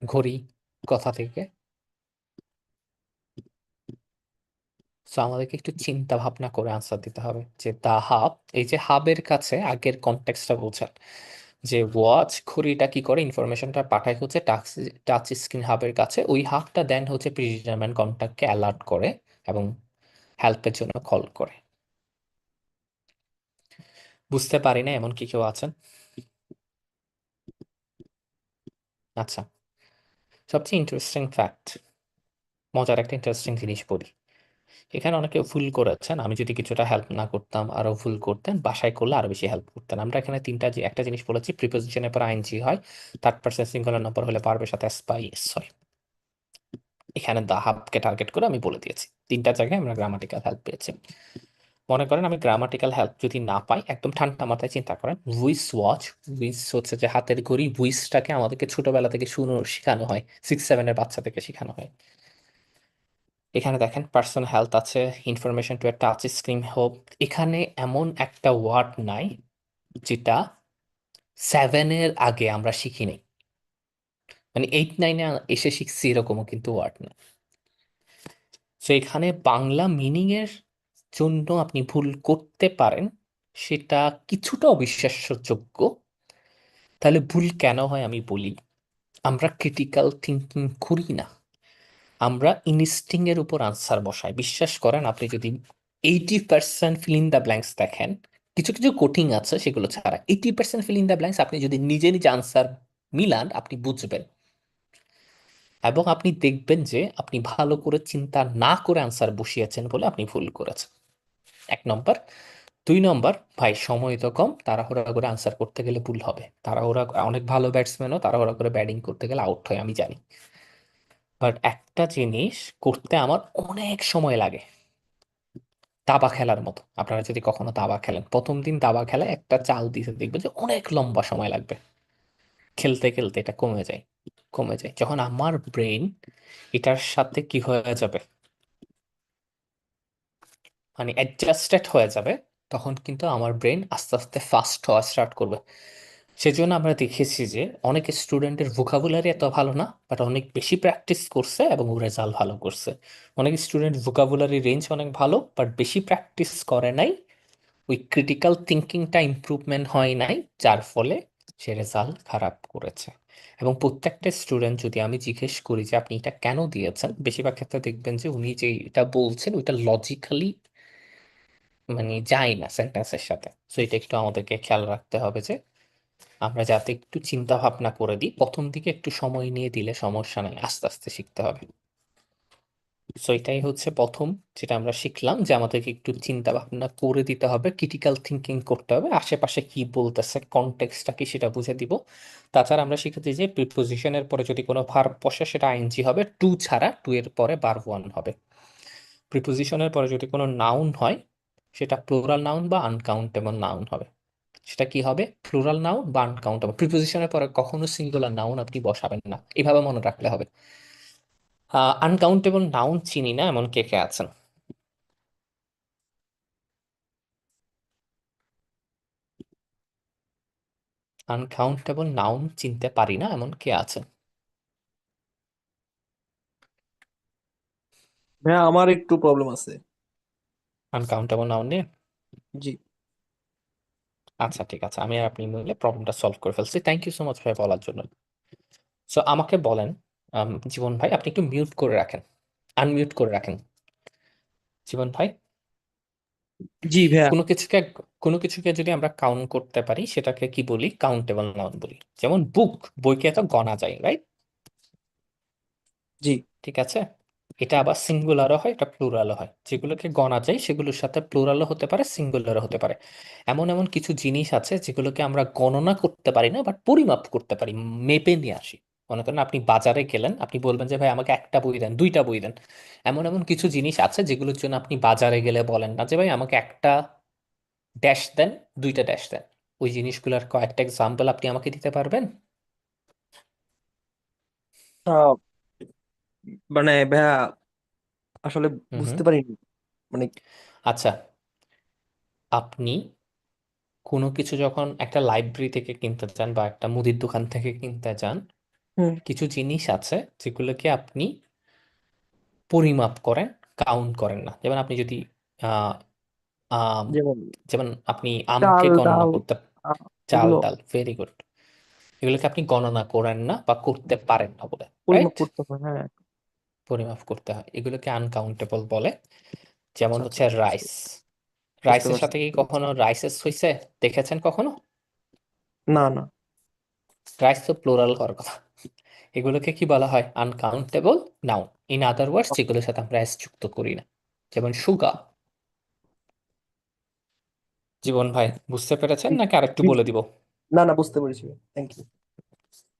ঘড়ি কথা থেকে। সো আমাদেরকে একটু চিন্তা ভাবনা করে আনসার দিতে হবে যে দা হাব, এই যে হাবের কাছে আগের কনটেক্সটটা বলছেন, যে ওয়াচ ঘড়িটা কি করে, ইনফরমেশনটা পাঠায় হচ্ছে টাচ টাচ স্ক্রিন হাবের কাছে, ওই হাবটা দেন হচ্ছে প্রিডিটারমাইন কন্ট্যাক্টকে অ্যালার্ট করে এবং হেল্পের জন্য কল করে। বুঝতে পারি না এমন কি কেউ আছেন? আচ্ছা, সবচেয়ে ইন্টারেস্টিং ফ্যাক্ট, মজার একটা ইন্টারেস্টিং জিনিস বলি। এখানে অনেকে ভুল করেছেন, আমি যদি কিছুটা হেল্প না করতাম আরো ভুল করতেন, বাসায় করলে আরো বেশি হেল্প করতেন। আমরা এখানে একটা জিনিস বলেছি, প্রিপোজিশনের পর আইএনজি হয়, থার্ড পারসন সিঙ্গুলার নাম্বার হলে পারবের সাথে এস বা এস হয়। এখানে দা হাবকে টার্গেট করে আমি বলে দিয়েছি, তিনটা জায়গায় আমরা গ্রামাটিক্যাল হেল্প পেয়েছি। মনে করেন আমি গ্রামাটিক্যাল হেল্প যদি না পাই, একদম ঠান্ডা মাথায় চিন্তা করেন, উইস ওয়াচ, উইস হচ্ছে যে হাতের ঘড়ি, উইসটাকে আমাদেরকে ছোটবেলা থেকে শেখানো হয়, 6-7 এর বাচ্চা থেকে শেখানো হয়। এখানে দেখেন পার্সন হেলথ আছে, information to A touch screen hope, এখানে এমন একটা ওয়ার্ড নাই যেটা 7 এর আগে আমরা শিখি নাই, মানে 8-9-এ এসে শিখছি এরকমও কিন্তু ওয়ার্ড না। তো এখানে বাংলা মিনিং এর জন্য আপনি ভুল করতে পারেন, সেটা কিছুটা অবিশ্বাস্যযোগ্য। তাহলে ভুল কেন হয় আমি বলি, আমরা ক্রিটিক্যাল থিঙ্কিং করি না, আমরা ইনস্টিং এর উপর আনসার বসাই। বিশ্বাস করেন, আপনি যদি 80% ফিল ইন দ্য ব্ল্যাঙ্কস দেখেন, কিছু কিছু কোটিং আছে সেগুলো ছাড়া 80% ফিল ইন দ্য ব্ল্যাঙ্কস আপনি যদি নিজে নিজে আনসার মিলান, আপনি বুঝবেন এবং আপনি দেখবেন যে আপনি ভালো করে চিন্তা না করে আনসার বসিয়েছেন বলে আপনি ভুল করেছেন। 1 নম্বর। 2 নম্বর, ভাই সময় তো কম, তাড়াহুড়া করে আনসার করতে গেলে ভুল হবে। তাড়াহুড়া, অনেক ভালো ব্যাটসম্যানও তাড়াহুড়া করে ব্যাটিং করতে গেলে আউট হয়, আমি জানি। বাট একটা জিনিস করতে আমার অনেক সময় লাগে, দাবা খেলার মতো। আপনারা যদি কখনো দাবা খেলেন, প্রথম দিন দাবা খেলায় একটা চাল দিতে দেখবেন যে অনেক লম্বা সময় লাগবে, খেলতে খেলতে এটা কমে যায়, কমে যায়। যখন আমার ব্রেন এটার সাথে কি হয়ে যাবে, মানে অ্যাডজাস্টেড হয়ে যাবে, তখন কিন্তু আমার ব্রেন আস্তে আস্তে ফাস্ট হওয়া স্টার্ট করবে। সেজন্য আমরা দেখেছি যে অনেক স্টুডেন্টের ভোকাবুলারি এত ভালো না, বাট অনেক বেশি প্র্যাকটিস করছে এবং রেজাল্ট ভালো করছে। অনেক স্টুডেন্ট ভোকাবুলারি রেঞ্জ অনেক ভালো, বাট বেশি প্র্যাকটিস করে নাই, ওই ক্রিটিক্যাল থিঙ্কিংটা ইমপ্রুভমেন্ট হয় নাই, যার ফলে সে রেজাল্ট খারাপ করেছে। এবং প্রত্যেকটা স্টুডেন্ট যদি আমি জিজ্ঞেস করি যে আপনি এটা কেন দিয়েছেন, বেশিরভাগ ক্ষেত্রে দেখবেন যে উনি যে এটা বলছেন ওইটা লজিক্যালি মানে যায় না সেন্টেন্সের সাথে। তো এটা একটু আমাদেরকে খেয়াল রাখতে হবে যে আমরা যাতে একটু চিন্তা ভাবনা করে দিই, প্রথম দিকে একটু সময় নিয়ে দিলে সমস্যা নেই, আস্তে আস্তে শিখতে হবে। সো এটাই হচ্ছে প্রথম যেটা আমরা শিখলাম, যে আমাদেরকে একটু চিন্তা ভাবনা করে দিতে হবে, ক্রিটিক্যাল থিঙ্কিং করতে হবে, আশেপাশে কি বলতেছে, কনটেক্সটটা কি সেটা বুঝে দিব। তাছাড়া আমরা শিখেছি যে প্রিপোজিশনের পরে যদি কোনো ভার্ব বসে সেটা আইএনজি হবে, টু ছাড়া, টু এর পরে ভার্ব ওয়ান হবে। প্রিপোজিশনের পরে যদি কোনো নাউন হয়, সেটা প্লুরাল নাউন বা আনকাউন্টেবল নাউন হবে। সেটা কি হবে, প্লুরাল নাউন বা আনকাউন্টেবল। প্রিপোজিশনের পরে কখনো সিঙ্গুলার নাউন আপনি বসাবেন না, এভাবে মনে রাখলে হবে। আনকাউন্টেবল নাউন চিনি না এমন কে কে আছেন? আনকাউন্টেবল নাউন চিনতে পারি না এমন কে আছেন? হ্যাঁ, আমার একটু প্রবলেম আছে। আনকাউন্টেবল নাউন নিয়ে? জি। আচ্ছা ঠিক আছে, আমি আর আপনি মিলে প্রবলেমটা সলভ করে ফেলছি। থ্যাংক ইউ সো মাচ ভাই বলার জন্য। সো আমাকে বলেন, জীবন ভাই আপনি একটু মিউট করে রাখেন, আনমিউট করে রাখেন জীবন ভাই। জি ভাইয়া। কোনো কিছুকে কোনো কিছুকে যদি আমরা কাউন্ট করতে পারি সেটাকে কি বলি, কাউন্টেবল নাউন বলি। যেমন বুক, বইকে তো গণা যায়, রাইট? জি। ঠিক আছে, এটা আবার সিঙ্গুলারও হয়, এটা প্লুরালও হয়। যেগুলোকে গণা যায় সেগুলোর সাথে প্লুরালও হতে পারে, সিঙ্গুলারও হতে পারে। এমন এমন কিছু জিনিস আছে যেগুলোকে আমরা গণনা করতে পারি না, বাট পরিমাপ করতে পারি, মেপে নিয়ে আসি। মনে করেন আপনি বাজারে গেলেন, আপনি বলবেন যে ভাই আমাকে একটা বই দেন, দুইটা বই দেন। এমন এমন কিছু জিনিস আছে যেগুলোর জন্য আপনি বাজারে গেলে বলেন না যে ভাই আমাকে একটা ড্যাশ দেন, দুইটা ড্যাশ দেন। ওই জিনিসগুলোর কয়েকটা এক্সাম্পল আপনি আমাকে দিতে পারবেন? আহ, মানে ভাইয়া আসলে হুম হুম। বুঝতে পারিনি, মানে। আচ্ছা, আপনি কোনো কিছু যখন একটা লাইব্রেরি থেকে কিনতে চান বা একটা মুদির দোকান থেকে কিনতে চান, হুম। কিছু জিনিস আছে যেগুলোকে আপনি পরিমাপ করেন, কাউন্ট করেন না। যেমন আপনি যদি আহ আম, যেমন যেমন আপনি আমকে চাল গণনা ডাল করতে, চাল এগুলো। ডাল, ভেরি গুড। এগুলোকে আপনি গণনা করেন না বা করতে পারেন না বলে, পরিমাপ রাইট? করতে হয়, হ্যাঁ। পরিমাপ করতে হয়, এগুলোকে আনকাউন্টেবল বলে। যেমন আচ্ছা আচ্ছা, হচ্ছে বুঝতে রাইস, বুঝতে রাইসের পারছি, সাথে কি বুঝতে পারছি। কখনো রাইসেস হয়েছে, দেখেছেন কখনো? না না। রাইস তো প্লুরাল হওয়ার কথা। এগুলোকে কি বলা হয়? Uncountable noun. ইন আদার ওয়ার্ডস, যেগুলোর সাথে আমরা এস যুক্ত করি না, যেমন সুগা। জীবন ভাই বুঝতে পেরেছেন নাকি আরেকটু জি- বলে দিব? না না, বুঝতে পেরেছি, thank you.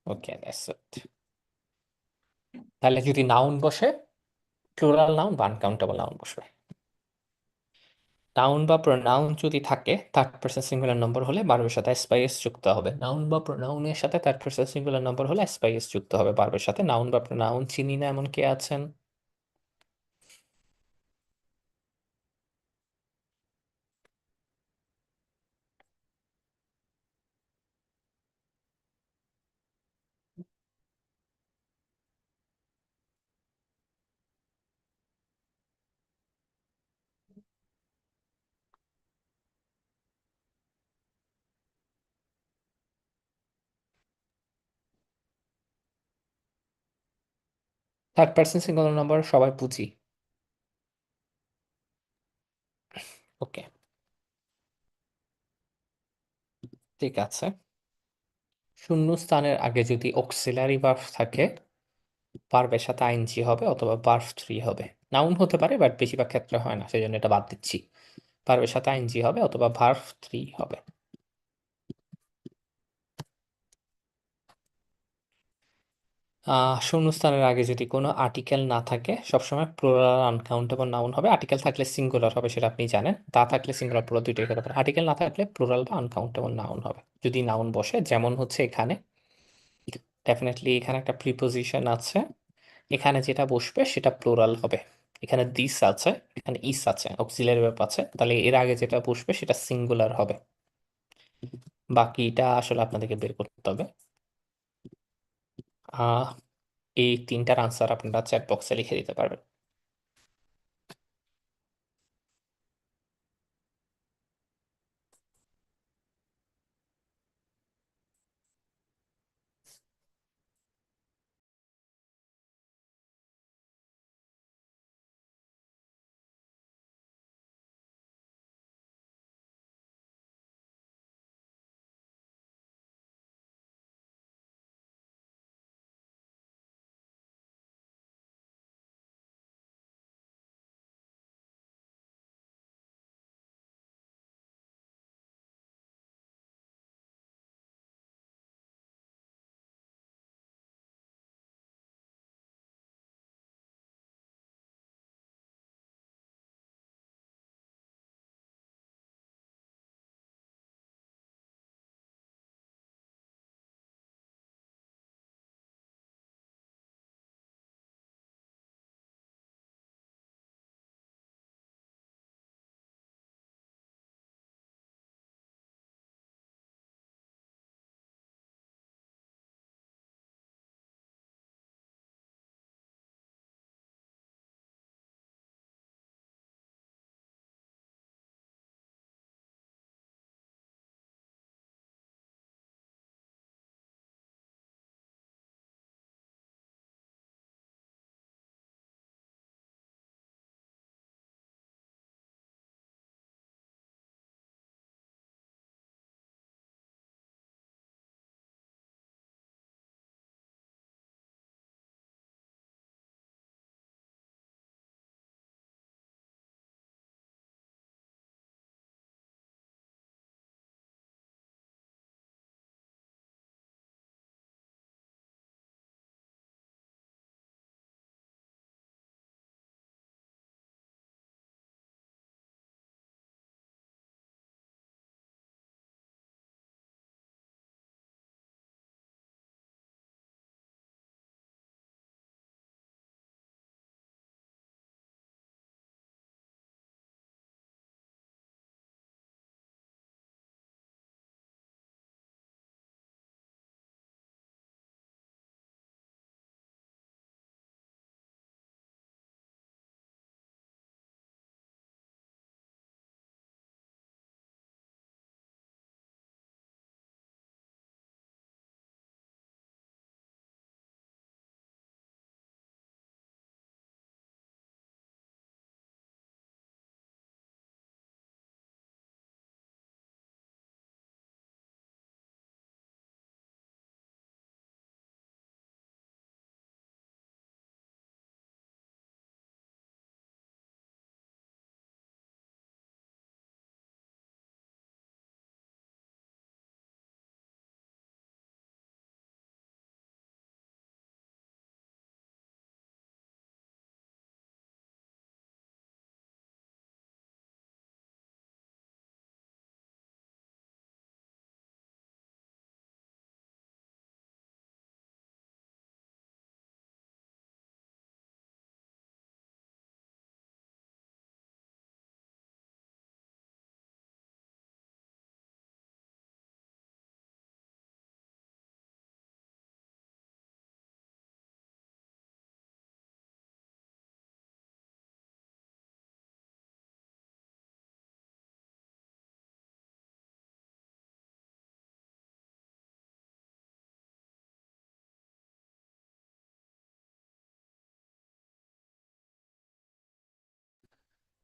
Okay, that's it. তাহলে যদি নাউন বসে, প্লুরাল নাউন বা আনকাউন্টেবল নাউন বসবে। নাউন বা প্রোনাউন যদি থাকে, থার্ড পারসন সিঙ্গুলার নম্বর হলে ভার্বের সাথে এস বাই এস যুক্ত হবে। নাউন বা প্রোনাউনের সাথে থার্ড পারসন সিঙ্গুলার নম্বর হলে এস বাই এস যুক্ত হবে ভার্বের সাথে। নাউন বা প্রোনাউন চিনি না এমন কে আছেন? থার্ড পারসন সিঙ্গুলার নম্বর সবাই বুঝি। ওকে, ঠিক আছে। শূন্য স্থানের আগে যদি অক্সিলারি ভার্ব থাকে, ভার্বের সাথে আইএনজি হবে অথবা ভার্ব থ্রি হবে। নাউন হতে পারে, বাট বেশিরভাগ ক্ষেত্রে হয় না, সেই জন্য এটা বাদ দিচ্ছি। ভার্বের সাথে আইএনজি হবে অথবা ভার্ব থ্রি হবে। শূন্যস্থানের আগে যদি কোনো আর্টিকেল না থাকে, সবসময় প্লুরাল আনকাউন্টেবল নাউন হবে। আর্টিকেল থাকলে সিঙ্গুলার হবে, সেটা আপনি জানেন। তা থাকলে সিঙ্গুলার প্লুরাল দুইটাই হতে পারে। আর্টিকেল না থাকলে প্লুরাল বা আনকাউন্টেবল নাউন হবে যদি নাউন বসে। যেমন হচ্ছে এখানে, ডেফিনেটলি এখানে একটা প্রিপোজিশন আছে, এখানে যেটা বসবে সেটা প্লুরাল হবে। এখানে দিস আছে, এখানে ইস আছে, অক্সিলারি ভার্ব আছে, তাহলে এর আগে যেটা বসবে সেটা সিঙ্গুলার হবে। বাকিটা আসলে আপনাদেরকে বের করতে হবে। আহ এই তিনটার আনসার আপনারা চ্যাট বক্সে লিখে দিতে পারবেন।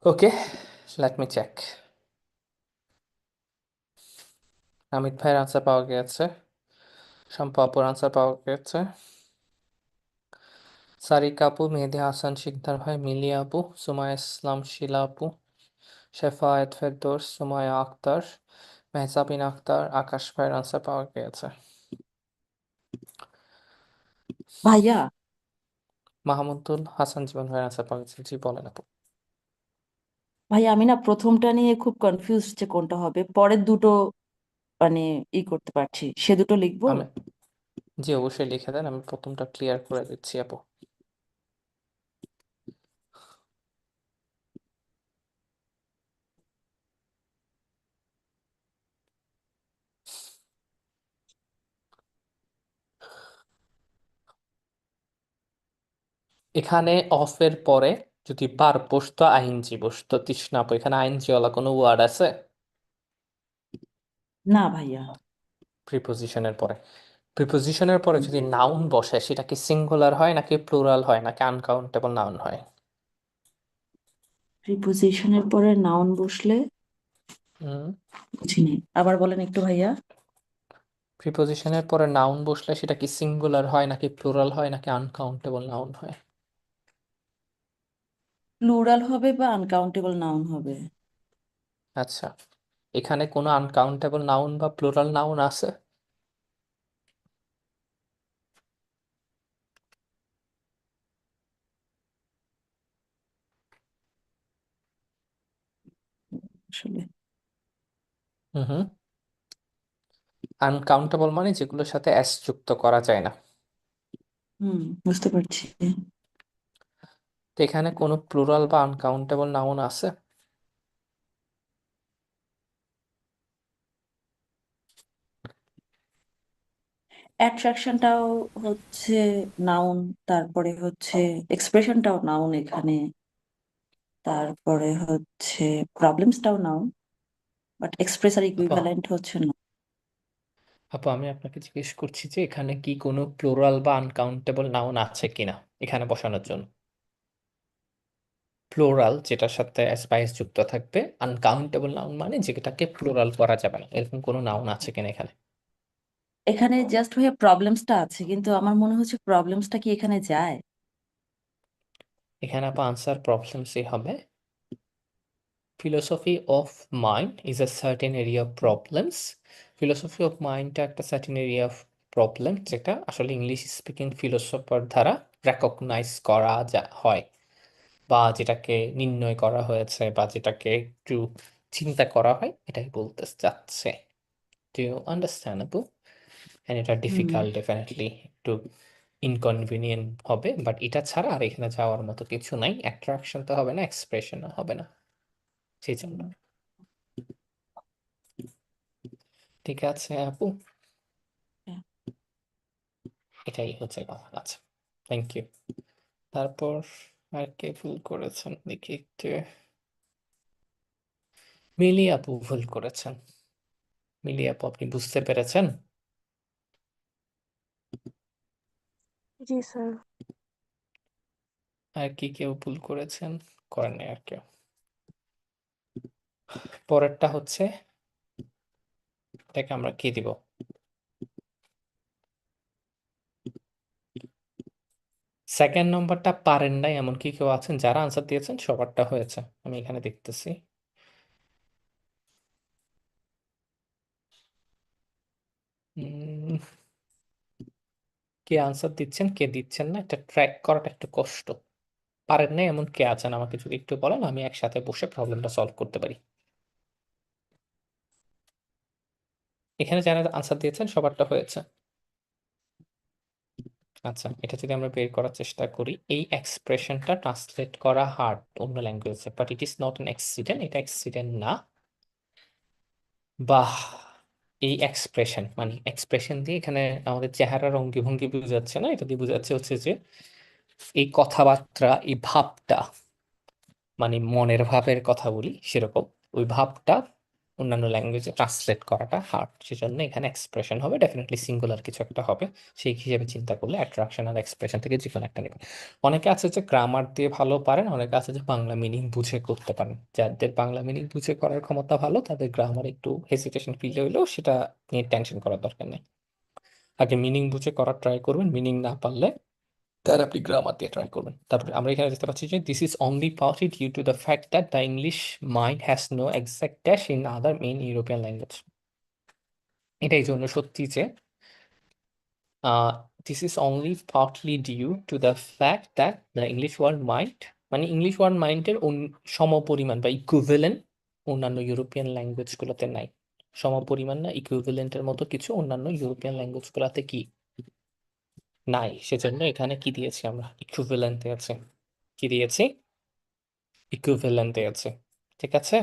ওকে, লেট মি চেক। আমিত ভাইয়ের আনসার পাওয়া গেছে, শম্পা আপুর আনসার পাওয়া গেছে, সারিকা আপু, মেহেদি হাসান শিকদার ভাই, মিলি আপু, সুমায়া ইসলাম, শিলা আপু, শেফায়েত ফেরদৌস, সুমায়া আক্তার, মেহজাবিন আক্তার, আকাশ ভাইয়ের আনসার পাওয়া গেছে। ভাইয়া মাহমুদুল হাসান জীবন ভাইয়ের আনসার পাওয়া গেছে। জি বলেন আপু। ভাইয়া আমি না প্রথমটা নিয়ে খুব কনফিউজ যে কোনটা হবে, পরের দুটো মানে করতে পারছি, সে দুটো লিখবো। আমি জি অবশ্যই লিখে দেন, আমি প্রথমটা ক্লিয়ার করে দিচ্ছি আপু। এখানে অফের পরে যদি বার বসতো আইনজি বসতো, তৃষ্ণা আপু এখানে আইনজিওয়ালা কোনো ওয়ার্ড আছে না ভাইয়া, প্রিপোজিশনের পরে? প্রিপোজিশনের পরে যদি নাউন বসে সেটা কি সিঙ্গুলার হয় নাকি প্লুরাল হয় নাকি আনকাউন্টেবল নাউন হয়? প্রিপোজিশনের পরে নাউন বসলে হুম, বুঝিনি, আবার বলেন একটু ভাইয়া। প্রিপোজিশনের পরে নাউন বসলে সেটা কি সিঙ্গুলার হয় নাকি প্লুরাল হয় নাকি আনকাউন্টেবল নাউন হয়? প্লুরাল হবে বা আনকাউন্টেবল নাউন হবে? আচ্ছা, এখানে কোনো আনকাউন্টেবল নাউন বা প্লুরাল নাউন আছে? আসলে হুম হুম, আনকাউন্টেবল মানে যেগুলোর সাথে এস যুক্ত করা যায় না। বুঝতে পারছি। তো এখানে কোনো প্লুরাল বা আনকাউন্টেবল নাউন আছে? অ্যাট্রাকশনটাও হচ্ছে নাউন, তারপরে হচ্ছে এক্সপ্রেশনটাও নাউন এখানে, তারপরে হচ্ছে প্রবলেমসটাও নাউন, বাট এক্সপ্রেস আর আপু ইকুইভ্যালেন্ট হচ্ছে না। আপু আমি আপনাকে জিজ্ঞেস করছি যে এখানে কি কোনো প্লুরাল বা আনকাউন্টেবল নাউন আছে কিনা এখানে বসানোর জন্য। প্লুরাল যেটার সাথে স্পাইস যুক্ত থাকবে, আনকাউন্টেবল নাউন মানে যেটাকে প্লুরাল করা যাবে না, এরকম কোনো নাউন আছে কিনা এখানে? এখানে জাস্ট ভাইয়া প্রবলেমসটা আছে, কিন্তু আমার মনে হচ্ছে প্রবলেমসটা কি এখানে যায়? এখানে আপু আনসার প্রবলেমসই হবে। Philosophy of mind is a certain area of problems. Philosophy of মাইন্ডটা একটা সার্টেন এরিয়া অফ প্রবলেম, যেটা আসলে ইংলিশ স্পিকিং ফিলোসফার দ্বারা রেকগনাইজ করা হয়, বা যেটাকে নির্ণয় করা হয়েছে বা যেটাকে একটু চিন্তা করা হয়, এটাই বলতে চাচ্ছে। ডু ইউ আন্ডারস্ট্যান্ড আপু? হ্যাঁ, এটা ডিফিকাল্ট, ডেফিনেটলি একটু ইনকনভিনিয়েন্ট হবে, বাট এটা ছাড়া আর এখানে যাওয়ার মতো কিছু নাই। অ্যাট্রাকশন তো হবে না, এক্সপ্রেশনও হবে না, সেই জন্য। ঠিক আছে আপু, এটাই হচ্ছে কথা। আচ্ছা, থ্যাংক ইউ। তারপর আর কে ভুল করেছেন দেখি একটু। মিলি আপু ভুল করেছেন। মিলি আপু আপনি বুঝতে পেরেছেন? জি স্যার। আর কি কেউ ভুল করেছেন? করেন নাই আর কেউ? পরেরটা হচ্ছে, এটাকে আমরা কি দিব? সেকেন্ড নম্বরটা পারেন নাই এমন কি কেউ আছেন? যারা আনসার দিয়েছেন সবারটা হয়েছে, আমি এখানে দেখতেছি। উম, কে আনসার দিচ্ছেন কে দিচ্ছেন না এটা ট্র্যাক করাটা একটু কষ্ট। পারেন না এমন কে আছেন আমাকে যদি একটু বলেন, আমি একসাথে বসে প্রবলেমটা সলভ করতে পারি। এখানে যারা আনসার দিয়েছেন সবারটা হয়েছে। আচ্ছা, এটা যদি আমরা বের করার চেষ্টা করি, এই এক্সপ্রেশনটা ট্রান্সলেট করা হার্ড অন্য ল্যাঙ্গুয়েজে, but it is not an accident, এটা অ্যাক্সিডেন্ট না। বাহ, এই এক্সপ্রেশন মানে এক্সপ্রেশন দিয়ে এখানে আমাদের চেহারার অঙ্গি ভঙ্গি বোঝাচ্ছে না, এটা দিয়ে বোঝাচ্ছে হচ্ছে যে এই কথাবার্তা, এই ভাবটা, মানে মনের ভাবের কথা বলি সেরকম, ওই ভাবটা অন্যান্য ল্যাঙ্গুয়েজে ট্রান্সলেট করাটা হার্ড, সেজন্য এখানে এক্সপ্রেশন হবে, ডেফিনেটলি সিঙ্গুলার কিছু একটা হবে। সেই হিসেবে চিন্তা করলে অ্যাট্রাকশন আর এক্সপ্রেশন থেকে যে কোনো একটা নেবে। অনেকে আছে যে গ্রামার দিয়ে ভালো পারেন, অনেকে আছে যে বাংলা মিনিং বুঝে করতে পারেন। যাদের বাংলা মিনিং বুঝে করার ক্ষমতা ভালো, তাদের গ্রামার একটু হেসিটেশন ফিল হইলেও সেটা নিয়ে টেনশন করার দরকার নেই। আগে মিনিং বুঝে করার ট্রাই করবেন, মিনিং না পারলে তার আপনি গ্রামার দিয়ে ট্রাই করবেন। তারপরে আমরা এখানে দেখতে পাচ্ছি যে this is only partly due to the fact that the English mind has no exact dash in other main European language. এটা এই জন্য সত্যি যে this is only partly due to the fact that the English word mind, মানে English word মাইন্ডের সমপরিমাণ বা equivalent অন্যান্য ইউরোপিয়ান ল্যাঙ্গুয়েজগুলোতে নাই। সমপরিমাণ না ইকুইভ্যালেন্টের মতো কিছু অন্যান্য ইউরোপিয়ান ল্যাঙ্গুয়েজগুলোতে কি নাই, সেজন্য এখানে কি দিয়েছি আমরা, ইকুইভ্যালেন্ট আছে। কি দিয়েছি? ইকুইভ্যালেন্ট আছে। ঠিক আছে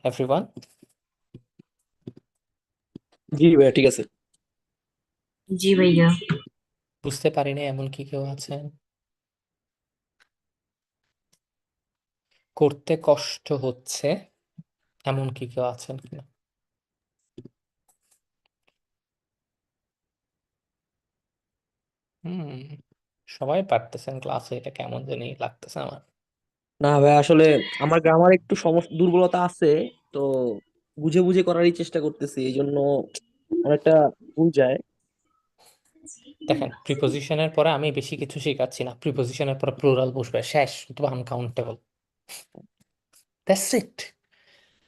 এভরিওয়ান? জি ভাইয়া ঠিক আছে। জি ভাইয়া। বুঝতে পারিনি এমন কি কেউ আছেন? করতে কষ্ট হচ্ছে এমন কি কেউ আছেন কিনা? হুম, সবাই পারতেছেন ক্লাসে, এটা কেমন জানি লাগতেছে আমার। না ভাই আসলে আমার গ্রামার একটু সমস্যা দুর্বলতা আছে, তো বুঝে বুঝে করারই চেষ্টা করতেছি, এই জন্য অনেকটা ভুল যায়। দেখেন, প্রিপোজিশনের পরে আমি বেশি কিছু শেখাচ্ছি না, প্রিপোজিশনের পরে প্লুরাল বসবে, শেষ, অথবা আনকাউন্টেবল, দ্যাটস ইট।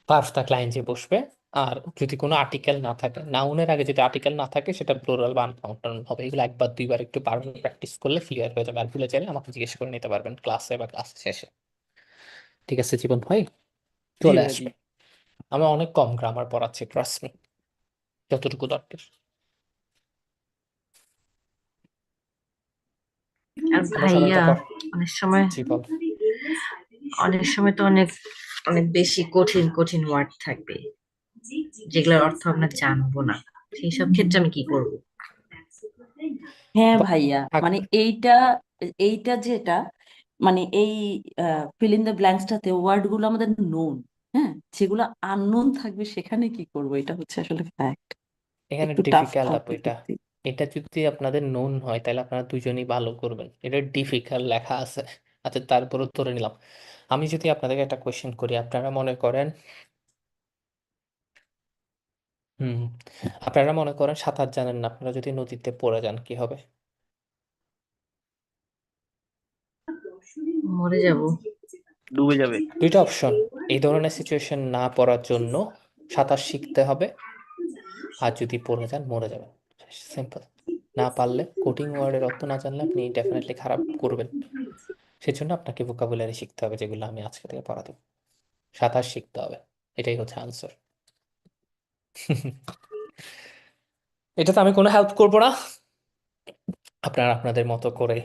ভার্ব থাকলে আইএনজি বসবে। আর যদি কোনো আর্টিকেল না থাকে, নাউনের আগে যদি আর্টিকেল না থাকে, সেটা প্লুরাল বা আনকাউন্টেবল হবে। এগুলো একবার দুইবার একটু বারবার প্র্যাকটিস করলে ক্লিয়ার হয়ে যাবে। আর ভুলে চাইলে আমাকে জিজ্ঞেস করে নিতে পারবেন ক্লাসে বা ক্লাস শেষে। ঠিক আছে জীবন ভাই, জি চলে ভাইয়া জি। আসবে। আমি অনেক কম গ্রামার পড়াচ্ছি, ট্রাস্ট মি, যতটুকু দরকার। আর আমরা সবাই ভাইয়া তো অনেক সময় জি বল। অনেক সময় তো অনেক অনেক বেশি কঠিন কঠিন ওয়ার্ড থাকবে যেগুলোর অর্থ আমরা জানবো না, সেই সব ক্ষেত্রে আমি কি করব? হ্যাঁ ব- ভাইয়া, আগ- মানে এইটা এইটা যেটা মানে এই ফিল ইন দ্য ব্ল্যাঙ্কসটাতে ওয়ার্ড গুলো আমাদের নোন, হ্যাঁ, যেগুলো আননোন থাকবে সেখানে কি করব, এটা হচ্ছে আসলে ফ্যাক্ট। এখানে একটু টাফ ডিফিকাল্ট আপু, থাকবে এটা সত্যি। এটা যদি আপনাদের নোন হয় তাহলে আপনারা দুজনেই ভালো করবেন। এটা ডিফিকাল্ট লেখা আছে। আচ্ছা তারপরও ধরে নিলাম। আমি যদি আপনাদেরকে একটা কোয়েশ্চেন করি, আপনারা মনে করেন হুম আপনারা মনে করেন সাঁতার জানেন না, আপনারা যদি নদীতে পড়ে যান কি হবে? মরে যাব। ডুবে যাবে। দুইটা অপশন। এই ধরনের সিচুয়েশন না পড়ার জন্য সাঁতার শিখতে হবে, আর যদি পড়ে যান মরে যাবেন। সিম্পল। না পারলে, কোডিং ওয়ার্ডের অর্থ না জানলে আপনি ডেফিনেটলি খারাপ করবেন। সেজন্য আপনাকে ভোকাবুলারি শিখতে হবে, যেগুলো আমি আজকে থেকে পড়া দেবো। সাঁতার শিখতে হবে, এটাই হচ্ছে আনসার। এটাতে আমি কোনো হেল্প করবো না, আপনারা আপনাদের মতো করে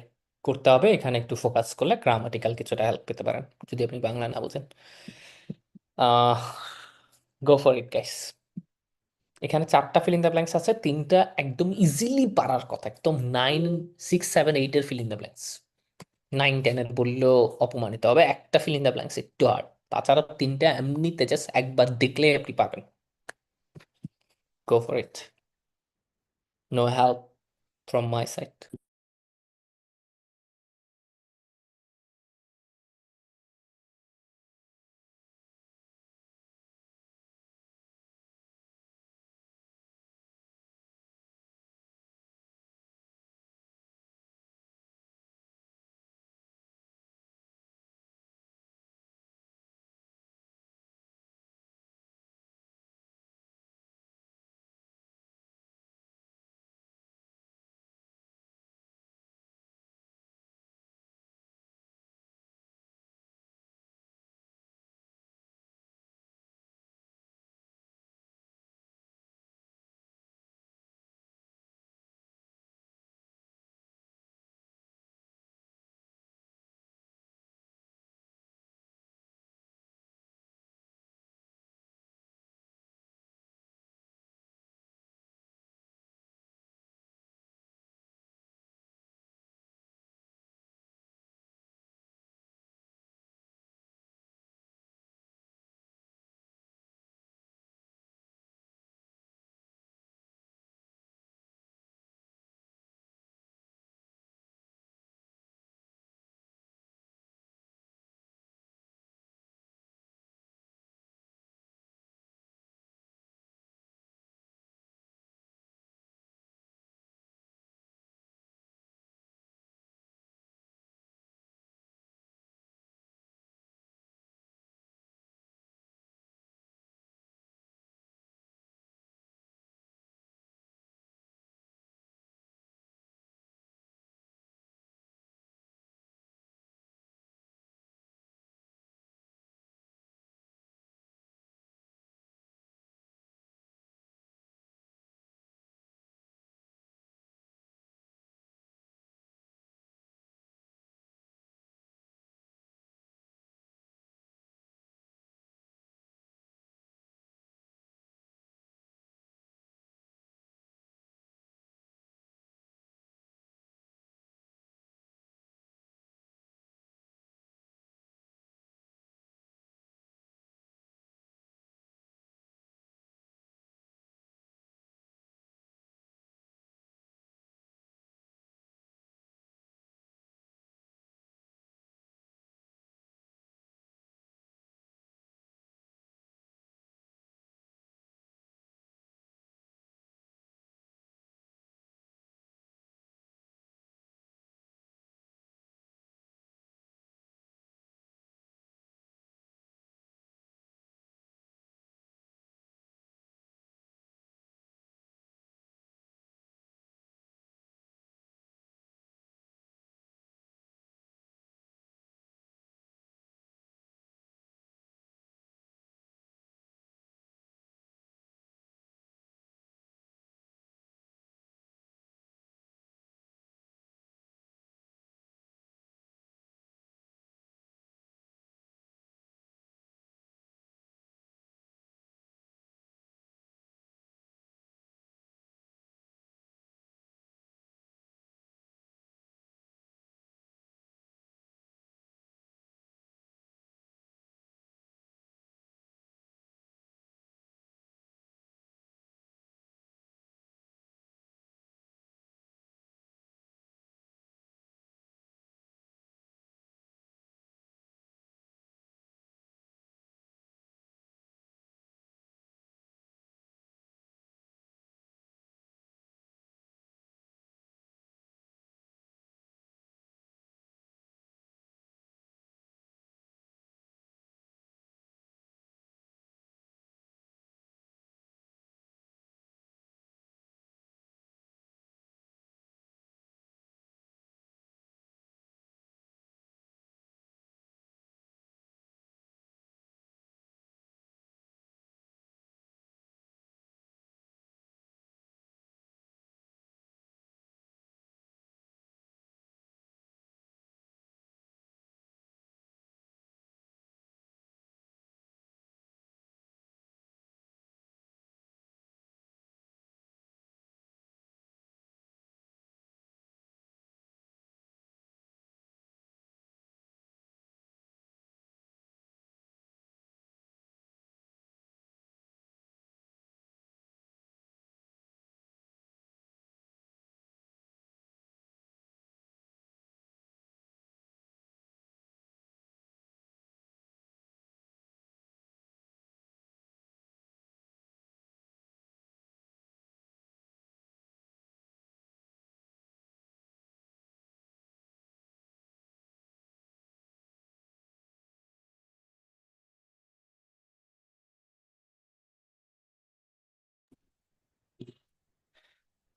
করতে হবে। এখানে একটু ফোকাস করলে গ্রামাটিক্যাল কিছুটা হেল্প পেতে পারেন, যদি আপনি বাংলা না বুঝেন। গো ফর ইট গাইস। এখানে 4টা ফিল ইন দ্য ব্ল্যাঙ্কস আছে, 3টা একদম ইজিলি পারার কথা, একদম 9, 6, 7, 8 এর ফিল ইন দ্য ব্ল্যাঙ্কস। 9, 10 এর বললেও অপমানিত হবে। একটা ফিল ইন দ্য ব্ল্যাঙ্কস একটু হার্ড, তাছাড়া 3টা এমনিতে জাস্ট একবার দেখলে আপনি পাবেন। Go for it, no help from my side.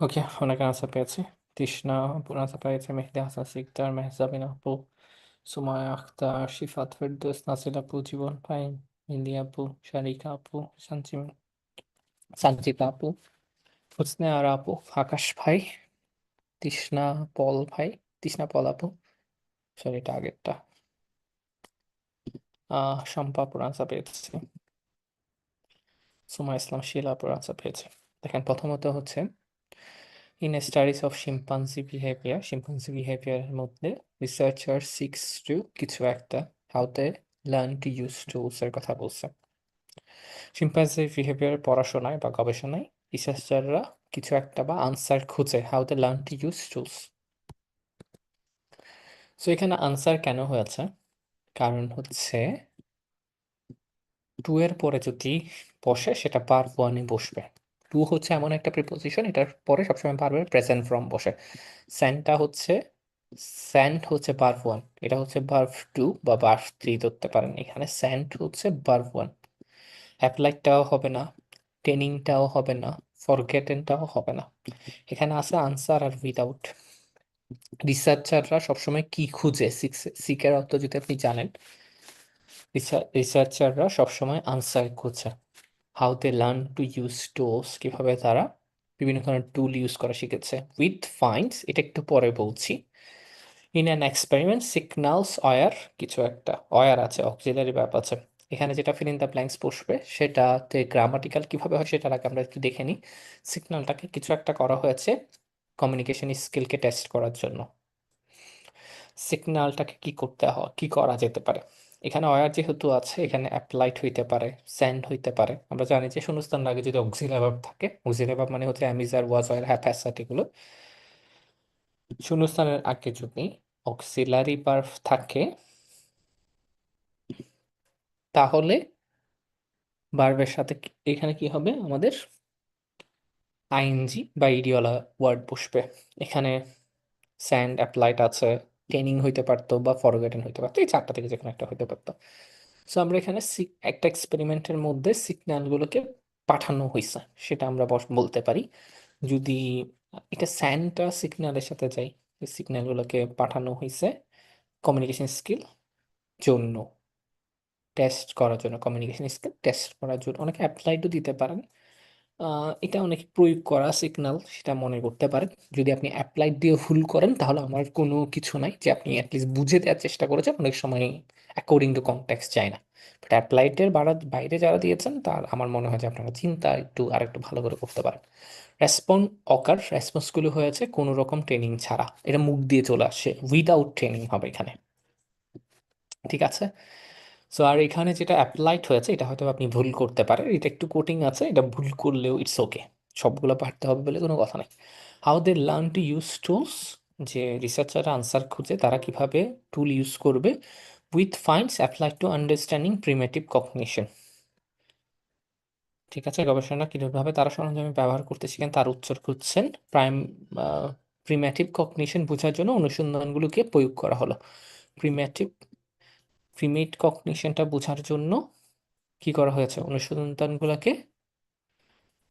Okay, অনেকে আনসার পেয়েছি। তৃষ্ণা আপুর আনসার পেয়েছে, মেহেদি হাসান সিকদার, মেহজাবিন আপু, সুমায়া আখতার, শিফাত ফেরদৌস, নাসিল আপু, জীবন পাইন, মিলি আপু, শারিকা আপু, সঞ্চিতা আপু, হুসনে আরা আপু, আকাশ ভাই, তৃষ্ণা পল ভাই, তৃষ্ণা পল আপু, সরি এটা আগেরটা। শম্পা আপুর আনসার পেয়েছে, সুমা ইসলাম শিলা আপুর আনসার পেয়েছে। দেখেন প্রথমত হচ্ছে ইন স্টাডিজ অফ শিম্পাঞ্জি বিহেভিয়ারের মধ্যে রিসার্চার সিক্স টু কিছু একটা how they learn to use tools এর কথা বলছে। শিম্পাঞ্জি বিহেভিয়ার পড়াশোনায় বা গবেষণায় রিসার্চাররা কিছু একটা বা আনসার খুঁজে how they learn to use tools. So এখানে আনসার কেন হয়েছে, কারণ হচ্ছে টু এর পরে যদি বসে সেটা ভার্ব ওয়ানে বসবে। টু হচ্ছে এমন একটা প্রিপোজিশন, এটার পরে সবসময় ভার্বের প্রেজেন্ট ফর্ম বসে। স্যান্ডটা হচ্ছে স্যান্ড হচ্ছে ভার্ব ওয়ান, এটা হচ্ছে ভার্ব টু বা ভার্ব থ্রি ধরতে পারেন। এখানে স্যান্ড হচ্ছে ভার্ব ওয়ান। অ্যাপ্লাইডটাও হবে না, টেনিংটাও হবে না, ফরগেটেনটাও হবে না। এখানে আছে আনসার আর উইদাউট। রিসার্চাররা সবসময় কি খুঁজে, সিকের অর্থ যদি আপনি জানেন, রিসার্চাররা সবসময় আনসার খুঁজে। How they learn to use tools, কিভাবে তারা বিভিন্ন ধরনের টুল ইউজ করা শিখেছে। উইথ ফাইন্ডস, এটা একটু পরে বলছি। In an experiment signals were, কিছু একটা অয়ার আছে, অক্সিলারি ভার্ব আছে। এখানে যেটা ফিল ইন দ্য ব্ল্যাঙ্কস বসবে সেটাতে গ্রামাটিক্যাল কিভাবে হয় সেটার আগে আমরা একটু দেখে নিই। সিগন্যালটাকে কিছু একটা করা হয়েছে কমিউনিকেশন স্কিলকে টেস্ট করার জন্য। সিগন্যালটাকে কি করতে হয়, কি করা যেতে পারে। এখানে অয়ার যেহেতু আছে, এখানে অ্যাপ্লাইড হইতে পারে, স্যান্ড হইতে পারে। আমরা জানি যে শূন্যস্থান আগে যদি অক্সিলারি ভার্ব থাকে, অক্সিলারি ভার্ব মানে হচ্ছে am is are, was, were, have, has, এগুলো। শূন্যস্থানের আগে যদি অক্সিলারি ভার্ব থাকে তাহলে ভার্বের সাথে এখানে কি হবে, আমাদের আইএনজি বা ইডিওলা ওয়ার্ড বসবে। এখানে স্যান্ড অ্যাপ্লাইড আছে, টেনিং হইতে পারতো বা ফরগেটেন হইতে পারতো, এই চারটা থেকে যে কোনো একটা হইতে পারতো। সো আমরা এখানে একটা এক্সপেরিমেন্টের মধ্যে সিগন্যালগুলোকে পাঠানো হয়েছে সেটা আমরা বলতে পারি। যদি এটা স্যান্ডটা সিগন্যালের সাথে যাই, সিগন্যালগুলোকে পাঠানো হয়েছে কমিউনিকেশন স্কিল জন্য, টেস্ট করার জন্য, কমিউনিকেশন স্কিল টেস্ট করার জন্য। অনেকে অ্যাপ্লাইডও দিতে পারেন। এটা অনেক প্রয়োগ করা সিগন্যাল সেটা মনে করতে পারেন। যদি আপনি অ্যাপ্লাইড দিয়ে ভুল করেন তাহলে আমার কোনো কিছু নাই, যে আপনি অ্যাটলিস্ট বুঝে দেওয়ার চেষ্টা করেছেন। অনেক সময় অ্যাকর্ডিং টু কনটেক্সট যায় না, বাট অ্যাপ্লাইডের বাইরে যারা দিয়েছেন তার আমার মনে হয় যে আপনারা চিন্তা একটু আরেকটু ভালো করে করতে পারেন। রেসপন্সগুলো হয়েছে কোনো রকম ট্রেনিং ছাড়া, এটা মুখ দিয়ে চলে আসে, উইদাউট ট্রেনিং হবে এখানে, ঠিক আছে। সো আর এখানে যেটা অ্যাপ্লাইড হয়েছে এটা হয়তো আপনি ভুল করতে পারেন, এটা একটু কোটিং আছে, এটা ভুল করলেও ইটস ওকে, সবগুলো পারতে হবে বলে কোনো কথা নেই। How they learn to use tools, যে রিসার্চাররা আনসার খুঁজে তারা কিভাবে টুল ইউজ করবে। With finds applied to understanding primitive cognition, ঠিক আছে। গবেষণা কিভাবে তারা সরঞ্জামে ব্যবহার করতে শিখেন তার উত্তর খুঁজছেন। প্রিমেটিভ কগনিশন বোঝার জন্য অনুসন্ধানগুলোকে প্রয়োগ করা হলো। প্রিমেট কগনিশনটা বোঝার জন্য কি করা হয়েছে, অনুসন্ধানগুলোকে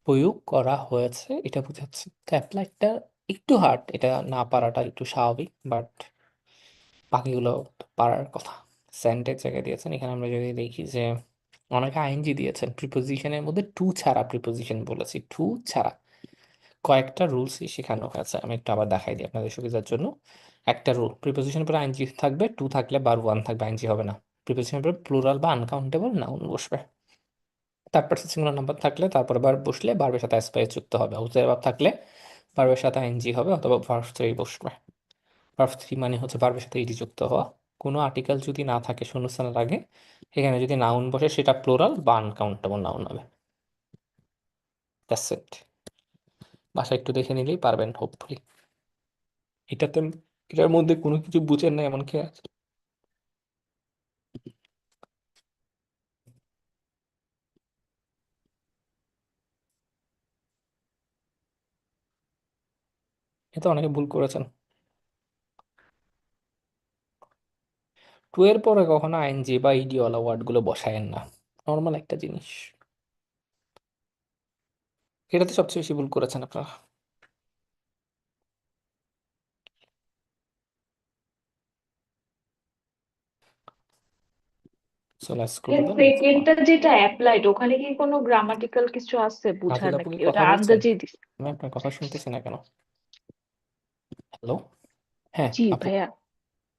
প্রয়োগ করা হয়েছে, এটা বোঝাচ্ছে। তো অ্যাপ্লাইডটা একটু হার্ড, এটা না পারাটা একটু স্বাভাবিক, বাট বাকিগুলো তো পারার কথা। সেন্টের জায়গায় দিয়েছেন, এখানে আমরা যদি দেখি যে অনেকে আইএনজি দিয়েছেন, প্রিপোজিশনের মধ্যে টু ছাড়া প্রিপোজিশন বলেছি, টু ছাড়া কয়েকটা রুলসই শেখানো হয়েছে। আমি একটু আবার দেখাই দিই আপনাদের সুবিধার জন্য। একটা রুল, প্রিপোজিশনের পরে আইএনজি থাকবে, টু থাকলে বার ওয়ান থাকবে, আইএনজি হবে না। প্রিপোজিশনের পরে প্লুরাল বা আনকাউন্টেবল নাউন বসবে। তারপর সিঙ্গুলার নাম্বার থাকলে তারপরে বার বসলে ভার্বের সাথে অ্যাসপায়ার যুক্ত হবে। অক্সিলারি ভার্ব থাকলে ভার্বের সাথে আইএনজি হবে অথবা ভার্ব থ্রি বসবে। ভার্ব থ্রি মানে হচ্ছে ভার্বের সাথে ইডি যুক্ত হওয়া। কোনো আর্টিকেল যদি না থাকে শূন্যস্থানের আগে, এখানে যদি নাউন বসে সেটা প্লুরাল বা আনকাউন্টেবল নাউন হবে। That's it. বাসা একটু দেখে নিলেই পারবেন হোপফুলি। এটাতে এটার মধ্যে কোনো কিছু বুঝেন না এমন কি আছে? এতে অনেকে ভুল করেছেন। টু এর পরে কখনো আইএনজি বা ইডিওয়ালা ওয়ার্ডগুলো বসায়েন না, নর্মাল একটা জিনিস। এটাতে সবচেয়ে বেশি ভুল করেছেন আপনারা। So let's go to the next one. সেকেন্ডটা যেটা অ্যাপ্লাইড ওখানে কি কোনো গ্রামাটিক্যাল কিছু আছে বুঝার নাজিল আপু নাকি কি ওটা কথা বলছেন? আন্দাজেই দিস? আমি আপনার কথা শুনতেছি না কেন? হ্যালো, হ্যাঁ জি আপু, ভাইয়া।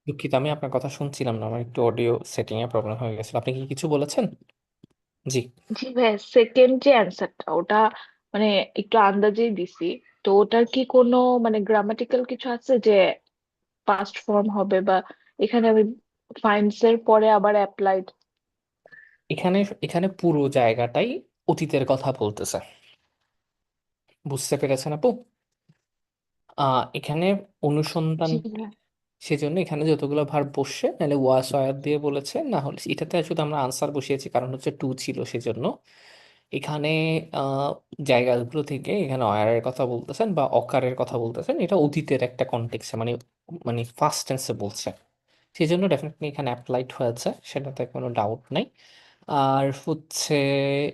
দুঃখিত, আমি আপনার কথা শুনছিলাম না, আমার একটু অডিও সেটিং এ প্রবলেম হয়ে গেছিল। আপনি কি কিছু বলেছেন? জি। জি ভাইয়া, সেকেন্ড যে অ্যান্সারটা ওটা মানে একটু আন্দাজেই দিছি। তো ওটার কি কোনো মানে গ্রামাটিক্যাল কিছু আছে যে পাস্ট ফর্ম হবে, বা এখানে আমি ফাইন্ডস এর পরে আবার অ্যাপ্লাইড? এখানে এখানে পুরো জায়গাটাই অতীতের কথা বলতেছে, বুঝতে পেরেছেন আপু? এখানে অনুসন্ধান, জি ভাইয়া। সেজন্য এখানে যতগুলো ভার্ব বসছে, নাহলে ওয়াস ওয়ার দিয়ে বলেছে, না হলে এটাতে শুধু আমরা আনসার বসিয়েছি কারণ হচ্ছে টু ছিল সেজন্য। এখানে আহ জায়গাগুলো থেকে এখানে অয়ারের কথা বলতেছেন বা অকারের কথা বলতেছেন, এটা অতীতের একটা কনটেক্সে, মানে মানে ফার্স্ট টেন্সে বলছে, সেই জন্য ডেফিনেটলি এখানে অ্যাপ্লাইড হয়েছে, সেটাতে কোনো ডাউট নাই। আর হচ্ছে